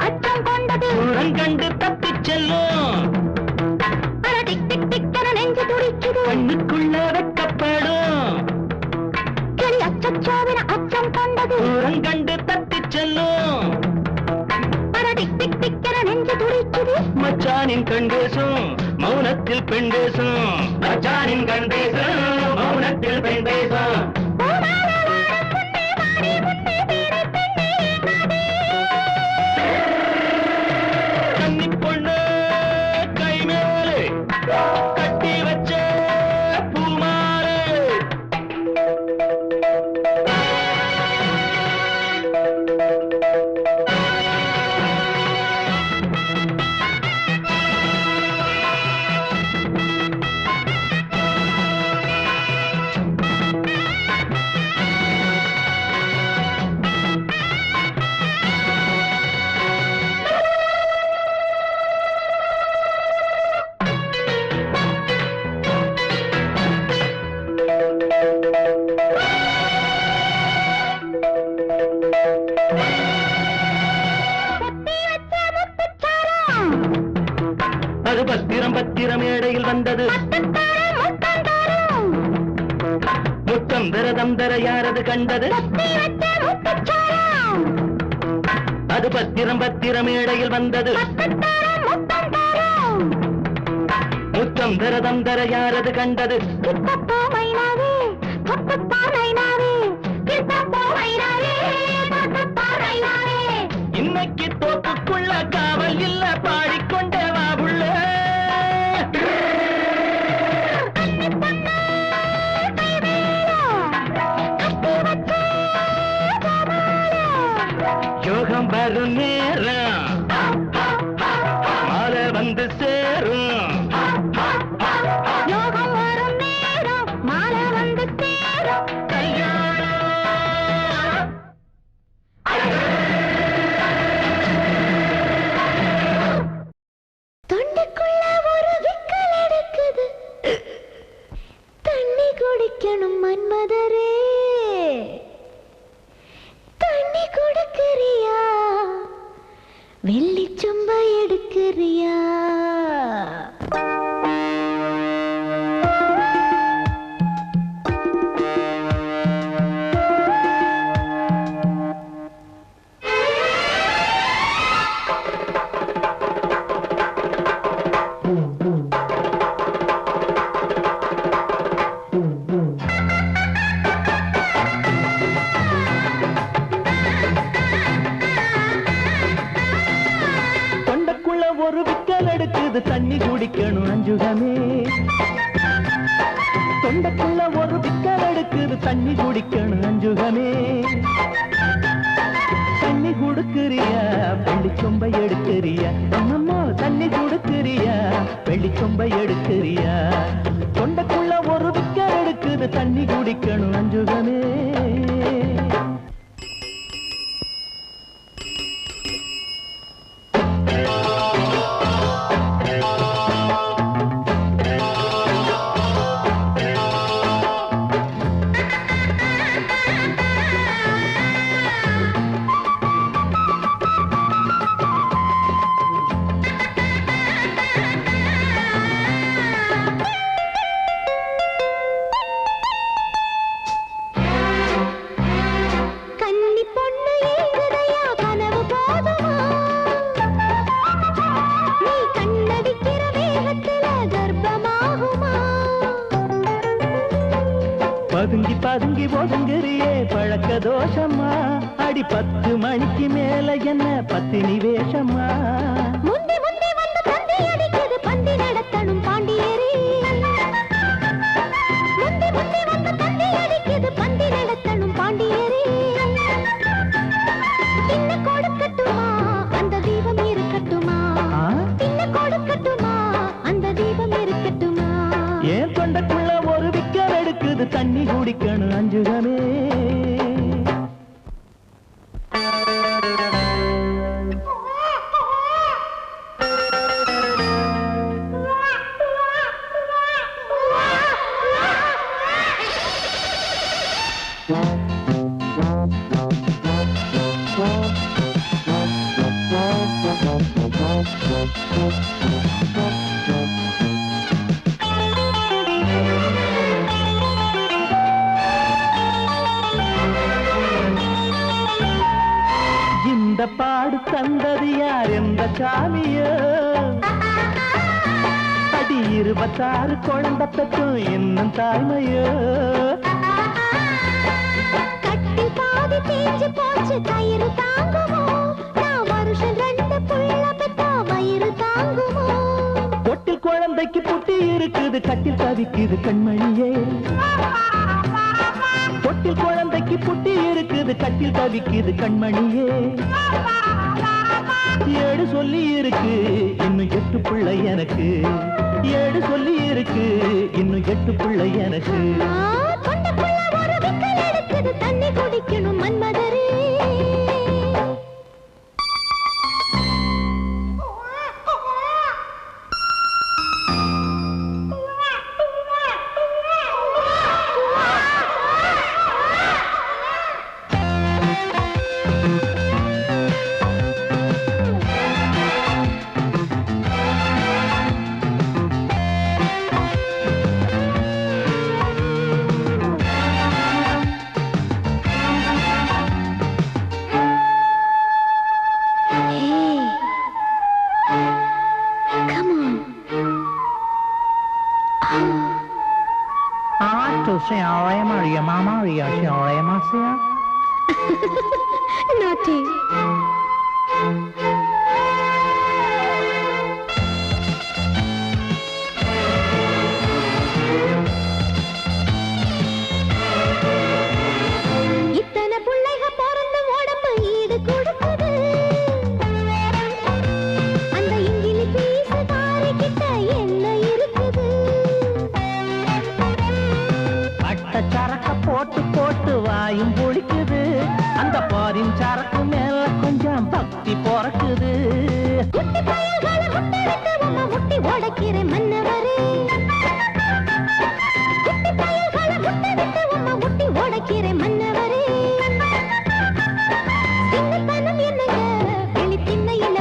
B: அச்சம் கொண்டது,
A: கண்டு தப்பிச் செல்லும்.
B: டிக் டிக் டிக் நெஞ்சு துடிக்குது.
A: கண்ணுக்குள்ள வெட்டப்படும்
B: அச்சம் கொண்டது,
A: கண்டு தப்பிச் செல்லும்.
B: டிக் டிக் டிக் நெஞ்சு துடிக்குது.
A: மச்சானின் கண் பேசும் மௌனத்தில் பெண் பேசும், மச்சானின் கண் பேசும் மௌனத்தில் பெண் பேசும். கன்னி பொண்ணு கை மேலே கட்டி வச்ச பூமாலை. அது பத்திரம் பத்திரம் மேடையில் வந்தது. முத்தம் தரதம் தர யாரது கண்டது. அது பத்திரம் பத்திரம் மேடையில் வந்தது. முத்தம் தரதம் தர யாரது கண்டது. இன்னைக்கு தோப்புக்குள்ள காவல் இல்ல, பாடிக்கொண்டே வா புள்ள. யோகம் வரும் நேரம் மாலை வந்து சேரும்.
B: யோகம் வரும் நேரம் மாலை வந்து சேரும். தொண்டைக்குள்ள ஒரு விக்கல் எடுக்குது, தண்ணி குடிக்கணும் மன்மதரே, தண்ணி கொடுக்கிறீ வெள்ளிச்சொம்பை எடுக்கிறியா?
A: ஒரு விக்கல் எடுக்குது தண்ணி குடிக்கணும் அஞ்சுகமே. தொண்டைக்குள்ள ஒரு விக்கல் எடுக்குது தண்ணி குடிக்கணும் அஞ்சுகமே. தண்ணி குடுக்கிறியா வெள்ளிச்சொம்பை எடுக்கிறியா? அம்மம்மா தண்ணி குடுக்கிறியா வெள்ளிச்சொம்பை எடுக்கிறியா? தொண்டைக்குள்ள ஒரு விக்கல் எடுக்குது தண்ணி குடிக்கணும் அஞ்சுகமே. பதுங்கி பதுங்கி ஒதுங்குறியே பழக்க தோஷமா? அடி 10 மணிக்கு மேல என்ன பத்தினி வேஷமா?
B: முந்தி முந்தி வந்து பந்தி அடிக்குது பந்தி நடத்தணும் பாண்டியரே. முந்தி முந்தி வந்து பந்தி அடிக்குது பந்தி நடத்தணும் பாண்டியரே. தின்ன கொடுக்கட்டுமா அந்த தீபம் இருக்கட்டுமா? தின்ன கொடுக்கட்டுமா அந்த தீபம் இருக்கட்டுமா?
A: ஏன் தொண்டைக்குள்ள ஒரு விக்கல் எடுக்குது தண்ணி குடிக்கணும் அஞ்சுகமே. இந்த பாடு தந்தது யார் எந்த சாமியோ? அடி 26 குழந்தை பெற்றும் இன்னும் தாய்மையோ?
B: கட்டி பாதி தேஞ்சு போச்சு கயிறு தாங்குமோ? நான் வருஷம் 2 புள்ள பெத்தா வயிறு தாங்குமோ?
A: தொட்டில் குழந்தைக்கு புட்டி இருக்குது கட்டில் தவிக்குது கண்மணியே. தொட்டில் குழந்தைக்கு புட்டி இருக்குது கட்டில் தவிக்குது கண்மணியே. 7 சொல்லி இருக்கு இன்னும் 8 பிள்ளை எனக்கு. 7 சொல்லி இருக்கு இன்னும் 8 பிள்ளை எனக்கு.
B: தொண்டைக்குள்ள ஒரு விக்கல் எடுக்குது தண்ணி குடிக்கணும் மன்மதரே.
A: Senhora Maria, Mamma Maria, Senhora Marcia.
B: Naughty. இத்தனை புள்ளைக பிறந்த உடம்பு ஈடு கொடுக்குது. அந்த இங்கிலி பீசுகாரி கிட்ட என்ன இருக்குது?
A: சரக்க போட்டு போட்டு வாயும் பொழிக்குது. அந்த பாரின் சரக்கு மேல கொஞ்சம் பக்தி பொறக்குது.
B: குட்டி பயல்களை முட்டெடுத்து உம்மை முட்டி உடைக்கிற மன்னவரே. குட்டி பயல்களை முட்டெடுத்து உம்மை முட்டி உடைக்கிற மன்னவரே. சின்னத்தனம் என்னங்க வெளி திண்ணையில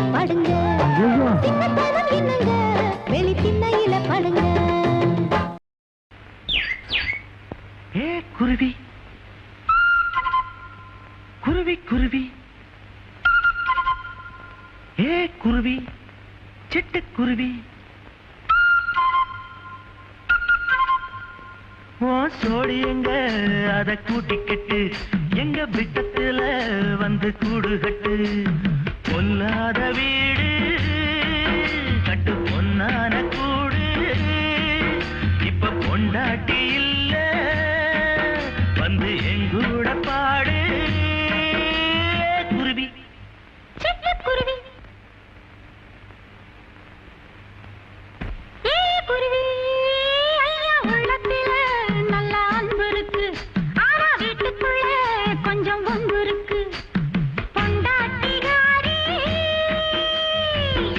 A: ஏ குருவி, சிட்டுக்குருவி, ஓ சோடி எங்க அத கூட்டிக்கிட்டு எங்க விட்டத்துல வந்து கூடு கட்டு. பொல்லாத வீடு கட்டு பொன்னான கூடு, இப்ப பொண்டாட்டி இல்ல வந்து எங்கூட பாடு. குருவி,
B: சிட்டுக்குருவி, ஏ குருவி, ஐயா உள்ளத்தில நல்ல அன்பு இருக்கு. ஆனா வீட்டுக்குள்ள கொஞ்சம் வம்பு இருக்கு. பொண்டாட்டிகாரி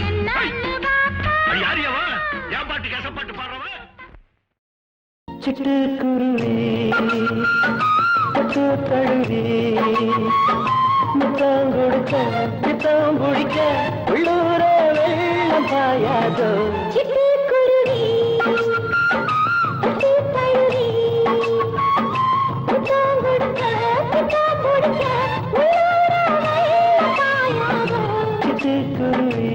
B: என்னன்னு பாப்பா.
A: யாரியவா என் பாட்டு கசப்பாட்டு பாடுறவ?
C: சிட்டுக்குருவி பட்டு தழுவி முத்தம் கொடுக்க பித்தம் பிடிக்க உள்ளூர வெள்ளம் பாயாதோ.
B: சிட்டுக்குருவி பட்டு தழுவி முத்தம் கொடுக்க பித்தம் பிடிக்க உள்ளூர வெள்ளம் பாயாதோ.
C: சிட்டுக்குருவி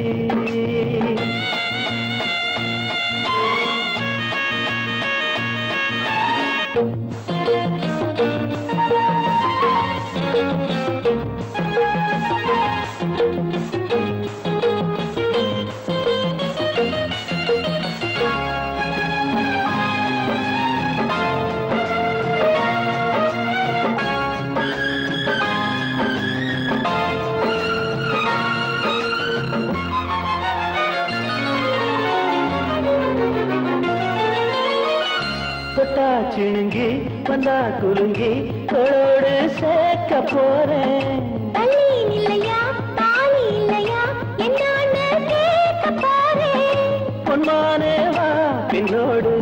C: தொட்டா சிணுங்கி வந்தா குலுங்கி தோளோடு சேர்க்க போறேன்.
B: தள்ளி இல்லையா தாலி இல்லையா என்னன்னு கேட்க போறேன்.
C: பொன்மானே வா பின்னோடு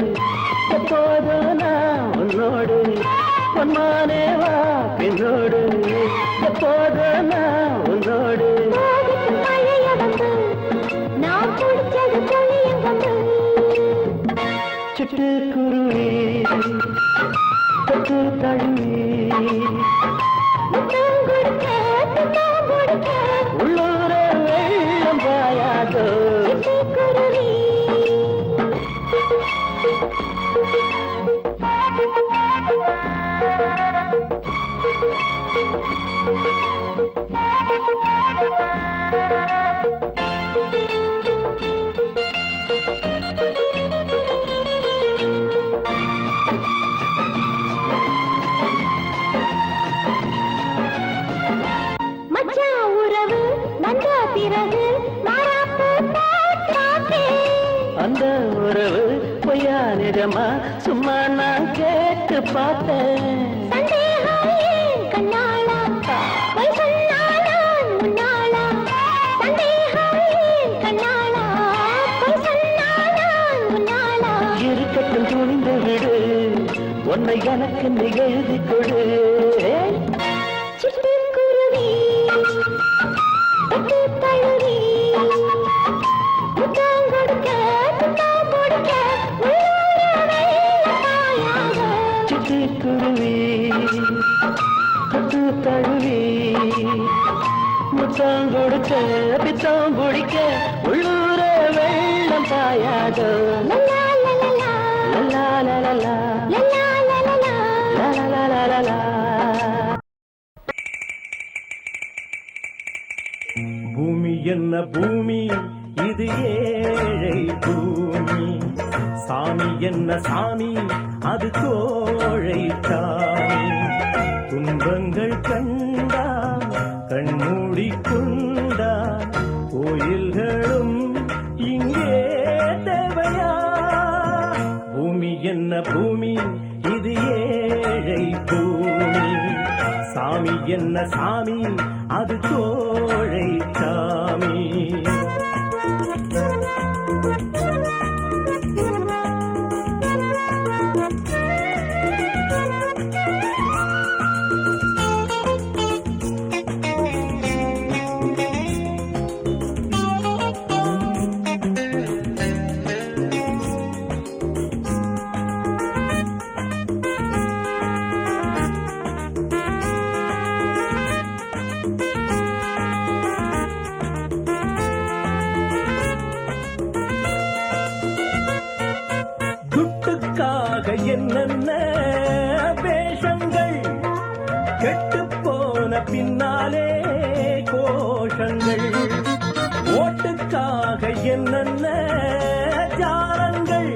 C: எப்போதும் நான் உன்னோடு. பொன்மானே வா பின்னோடு எப்போதும் நான் உன்னோடு.
B: போகட்டும் பழைய வந்து நான் பிடிச்சது பொழியும் வந்து.
C: சிட்டுக்குருவி பட்டு தழுவி
B: முத்தம் கொடுக்க பித்தம் பிடிக்க
C: உள்ளூர வெள்ளம் பாயாதோ.
B: சிட்டுக்குருவி. மச்சான் உறவு வந்த பிறகு மாறாப்பு பார்த்தேன்.
C: அந்த உறவு பொய்யா நிஜமா சும்மா நான் கேட்டு பார்த்தேன்.
B: சந்தேகம் ஏன் கண்ணாளா பொய் சொன்னானா முன்னாளா. சந்தேகம் ஏன் கண்ணாளா பொய் சொன்னானா முன்னாளா.
C: இருக்கட்டும் துணிந்து விடு உன்னை எனக்கு நீ எழுதி கொடு.
B: சிட்டுக்குருவி பட்டு தழுவி முத்தம் கொடுக்க பித்தம் பிடிக்க உள்ளூர வெள்ளம் பாயாதோ.
C: சிட்டுக்குருவி பட்டு தழுவி முத்தம் கொடுக்க பித்தம் பிடிக்க உள்ளூர வெள்ளம் பாயாதோ.
B: லலா லலலா
C: லலா லலலா
B: லலா லலலா.
C: லலா லலலா. பூமி என்ன பூமி இது ஏழை பூமி. சாமி என்ன சாமி அது கோழை சாமி. துன்பங்கள் கண்டா கண்மூடி கொண்டா கோயில்களும் இங்கே தேவையா. பூமி என்ன பூமி இது ஏழை பூமி. சாமி என்ன சாமி அது கோழை சாமி. என்னென்ன வேஷங்கள் கெட்டு போன பின்னாலே கோஷங்கள் ஓட்டுக்காக என்னென்ன ஜாலங்கள்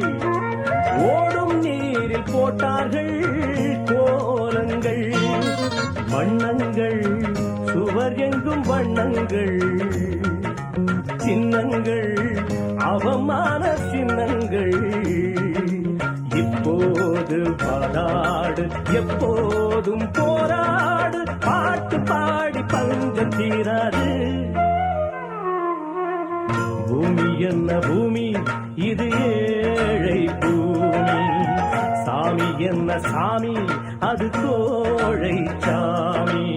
C: ஓடும் நீரில் போட்டார்கள் கோலங்கள் வண்ணங்கள் சுவர் எங்கும் வண்ணங்கள் சின்னங்கள் அவமான சின்னங்கள் இப்போது பாராடு எப்போதும் போராடு பாட்டு பாடி பஞ்சம் தீராது பூமி என்ன பூமி இது ஏழை பூமி சாமி என்ன சாமி அது கோழை சாமி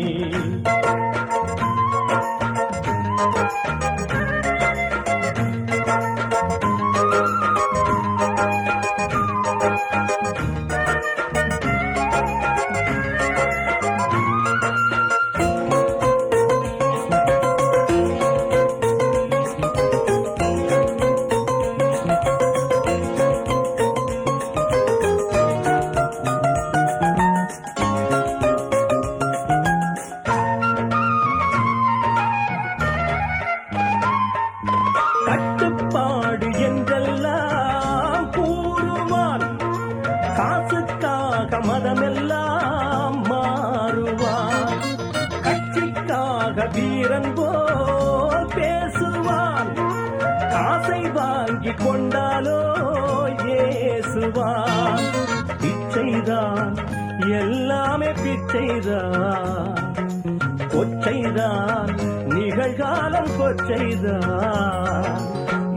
C: கட்டுப்பாடு என்றெல்லாம் கூறுவான் காசுக்காக மதமெல்லாம் மாறுவான் கட்சிக்காக வீரன் போல் பேசுவான் காசை வாங்கி கொண்டாலோ ஏசுவான் பிச்சைதான் எல்லாமே பிச்சைதான் கொச்சைதான் நிகழ்காலம் கொச்சைதான்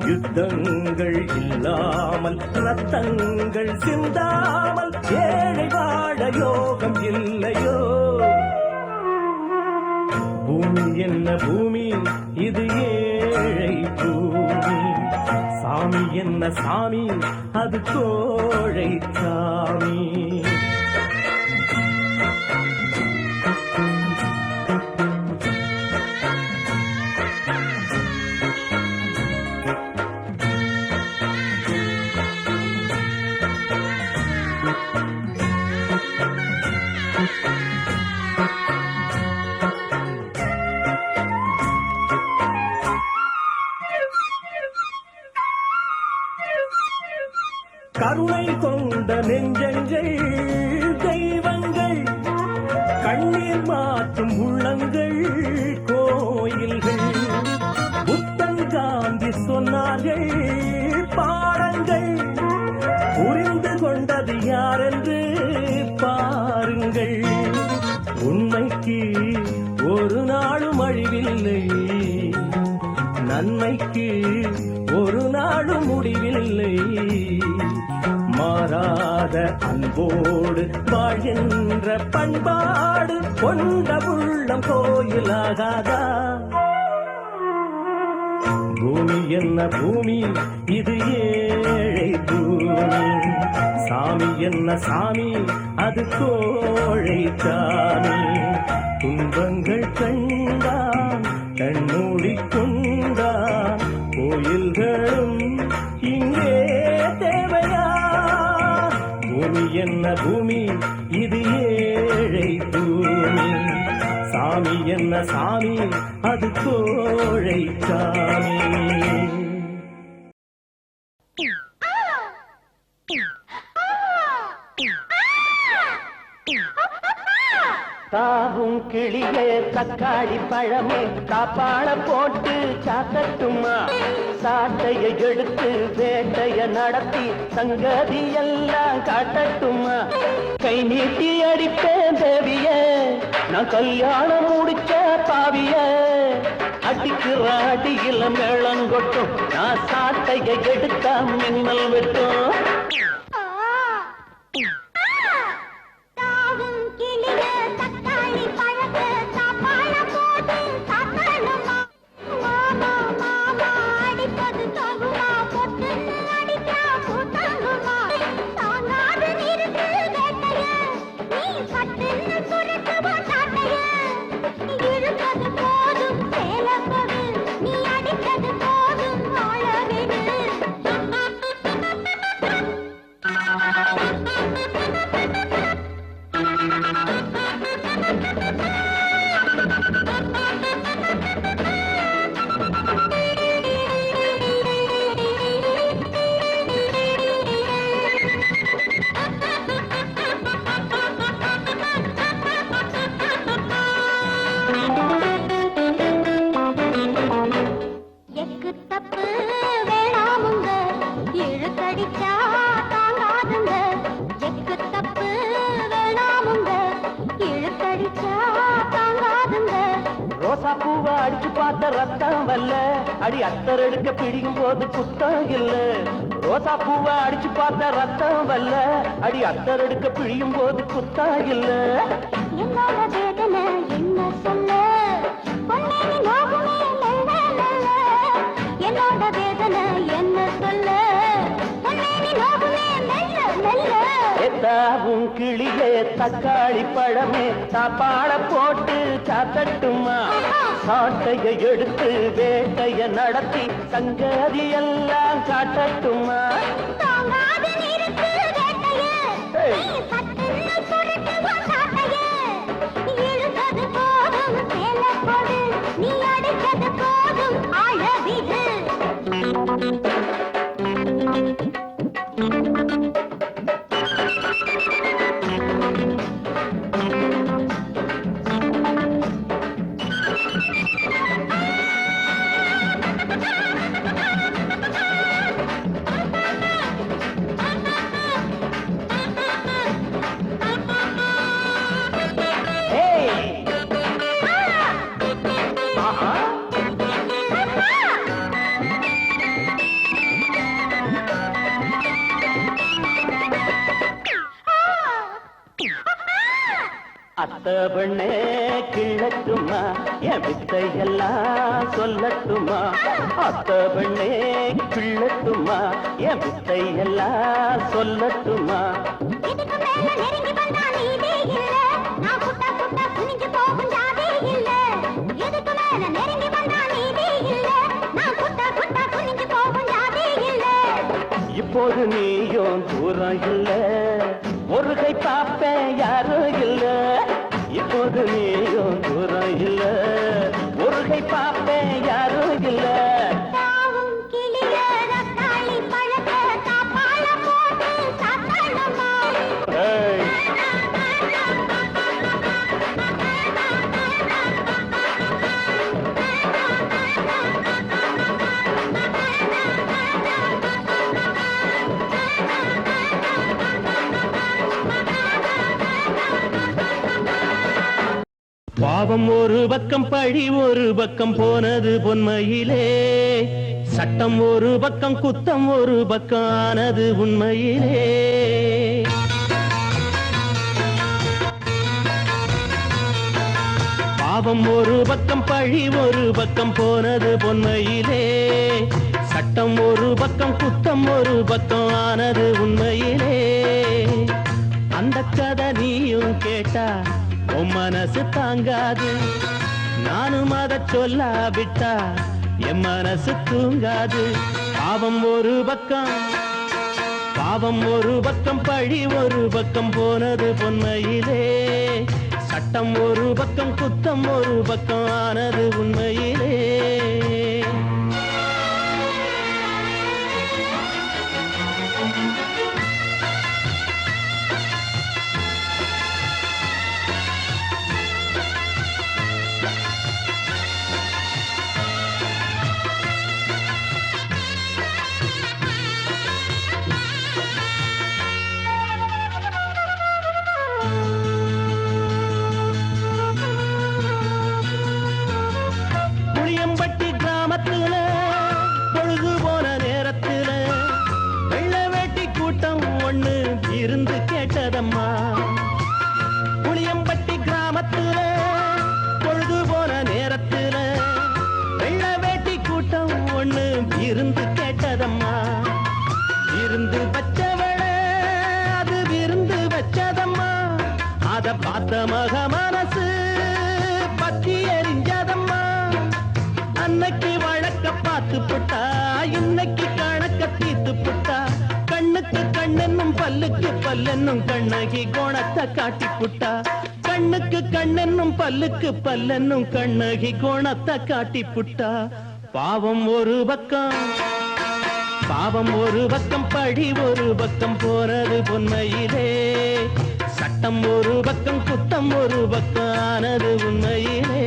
C: யுத்தங்கள் இல்லாமல் ரத்தங்கள் சிந்தாமல் ஏழை வாழ யோகம் இல்லையோ பூமி என்ன பூமி இது ஏழை பூமி சாமி என்ன சாமி அது கோழை சாமி கருணை கொண்ட நெஞ்சங்கள் தெய்வங்கள் கண்ணீர் மாற்றும் உள்ளங்கள் கோயில்கள் புத்தன் காந்தி சொன்னார்கள் பாடங்கள் புரிந்து கொண்டது யாரென்று பாருங்கள் உண்மைக்கு ஒரு நாளும் அழிவில்லை நன்மைக்கு ஒரு நாளும் முடிவில்லை மாறாத அன்போடு வாழ்கின்ற பண்பாடு கொண்ட உள்ளம் கோயிலாகாதா பூமி என்ன பூமி இது ஏழை பூமி சாமி என்ன சாமி அது கோழை சாமி துன்பங்கள் கண்டான் கண்மூடி கொண்டான் கோயில்களும் இங்கே தேவையா பூமி என்ன பூமி இது ஏழை பூமி சாமி என்ன சாமி அது கோழை சாமி தாவும் கிளியே தக்காளி பழமே காப்பாள போட்டு சாத்தட்டுமா சாட்டையை எடுத்து வேட்டைய நடத்தி சங்கதி எல்லாம் காட்டட்டுமா கை நீட்டி அடிப்பேன் தேவிய நான் கல்யாணம் முடிச்ச பாவிய அடிக்கிற அடியில மேளங்கொட்டும் நான் சாட்டையை எடுத்தா மின்னல் வெட்டும் ரத்தம் வல்ல அடி அத்தர் எடுக்க பிடிக்கும் போது குத்தம் இல்ல ரோசா பூவை அடிச்சு பார்த்த ரத்தம் வல்ல அடி அத்தர் எடுக்க பிடிக்கும் போது குத்தம் இல்ல
B: என்னோட வேதனை என்ன சொல்ல பொன்னே நீ நோகுமே மெல்ல மெல்ல என்னோட வேதனை என்ன சொல்ல பொன்னே நீ நோகுமே மெல்ல மெல்ல
C: எத்தாவும் கிளியே தக்காளி பழமே சாப்பாட போட்டு சாத்தட்டுமா சாட்டைய எடுத்து வேட்டைய நடத்தி சங்கதி எல்லாம் காட்டட்டுமா
B: தாங்காத நிறுத்து வேட்டையே நீ சட்டுன்னு சுருட்டு உன் சாட்டையே இழுத்தது போதும் சேலை போடு நீ அடித்தது போதும் அழவிடு
C: அத்த பெண்ணே கிழட்டுமா என் வித்தையெல்லாம் சொல்லட்டுமா அத்த பெண்ணே கிழட்டுமா என் வித்தையெல்லாம் சொல்லட்டுமா
B: இதுக்கு மேல நெருங்கி வந்தா நீதே இல்ல நான் புட்டா புட்டா குனிஞ்சு போகும் ஜாதே இல்ல இதுக்கு மேல நெருங்கி வந்தா நீதே இல்ல நான் புட்டா புட்டா குனிஞ்சு போகும் ஜாதே இல்ல
C: இப்போது நீயும் தூரம் இல்ல ஒரு கை பாப்பேன் யாரும் இல்ல இப்போது நீயும் தூரம் இல்ல ஒரு கை பாப்பேன் யாரும் இல்ல
B: தாவும் கிளிய ரத்தாளி பழத்தை தாப்பாள போட்டு சாத்தணுமா
C: ஏய்,
A: பாவம் ஒரு பக்கம் பழி ஒரு பக்கம் போனது பொன்மையிலே சட்டம் ஒரு பக்கம் குத்தம் ஒரு பக்கம் ஆனது உண்மையிலே பாவம் ஒரு பக்கம் பழி ஒரு பக்கம் போனது பொன்மையிலே சட்டம் ஒரு பக்கம் குத்தம் ஒரு பக்கம் ஆனது உண்மையிலே அந்த கதை நீயும் கேட்டா உன் மனசு தாங்காது நானும் அதை சொல்லாவிட்டா என் மனசு தூங்காது பாவம் ஒரு பக்கம் பழி ஒரு பக்கம் போனது பொன்மையிலே சட்டம் ஒரு பக்கம் குத்தம் ஒரு பக்கம் ஆனது உண்மையிலே புளியம்பட்டி கிராமத்துல பொழுது போன நேரத்துல வெள்ளை வேட்டி கூட்டம் ஒண்ணு இருந்து கேட்டதம்மா புளியம்பட்டி கிராமத்துல பொழுது போன நேரத்துல வெள்ளை வேட்டி கூட்டம் ஒண்ணு இருந்து கேட்டதம்மா இருந்து வச்சவள அது விருந்து வச்சதம்மா அத பார்த்த மக மனசு பத்தி எரிஞ்சதம்மா அன்னைக்கு வழக்க பார்த்து புட்டா இன்னைக்கு கணக்க தீத்து புட்டா கண்ணுக்கு கண்ணென்னும் பல்லுக்கு பல்லென்னும் கண்ணகி கோணத்தை காட்டி புட்டா கண்ணுக்கு கண்ணென்னும் பல்லுக்கு பல்லென்னும் கண்ணகி கோணத்தை காட்டி புட்டா பாவம் ஒரு பக்கம் பழி ஒரு பக்கம் போனது பொன்மையிலே சட்டம் ஒரு பக்கம் குத்தம் ஒரு பக்கம் ஆனது உண்மையிலே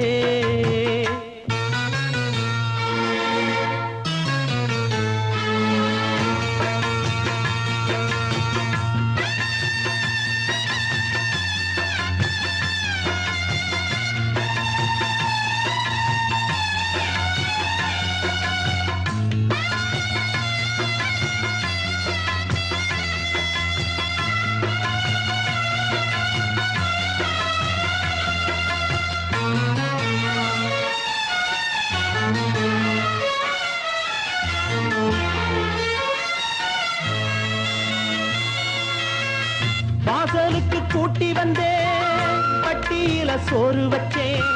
A: வந்தேன் பட்டியில சோறு வச்சேன்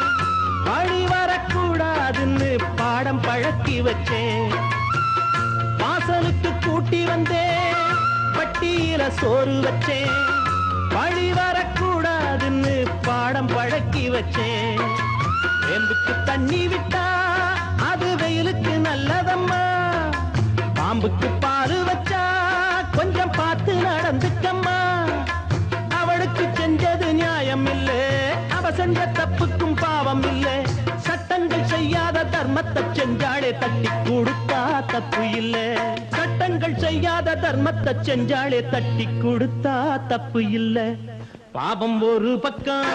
A: பழி வரக்கூடாதுன்னு பாடம் பழக்கி வச்சேன் வாசலுக்கு கூட்டி வந்தேன் பட்டியில சோறு வச்சேன் பழி வரக்கூடாதுன்னு பாடம் பழக்கி வச்சேன் வேம்புக்கு தண்ணி விட்டா அது வெயிலுக்கு நல்லதம்மா பாம்புக்கு பாரு வச்சா கொஞ்சம் பார்த்து நடந்துக்கம்மா அவளுக்கு செஞ்சது நியாயம் இல்லை அவ செஞ்ச தப்புக்கும் பாவம் இல்லை சட்டங்கள் செய்யாத தர்மத்தை செஞ்சாலே தட்டி கொடுத்தா தப்பு இல்லை சட்டங்கள் செய்யாத தர்மத்தை செஞ்சாலே தட்டி கொடுத்தா தப்பு இல்லை பாவம் ஒரு பக்கம்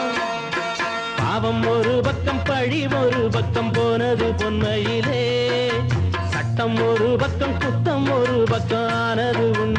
A: பழி ஒரு பக்கம் போனது பொன்மையிலே சட்டம் ஒரு பக்கம் குத்தம் ஒரு பக்கம் ஆனது உண்மை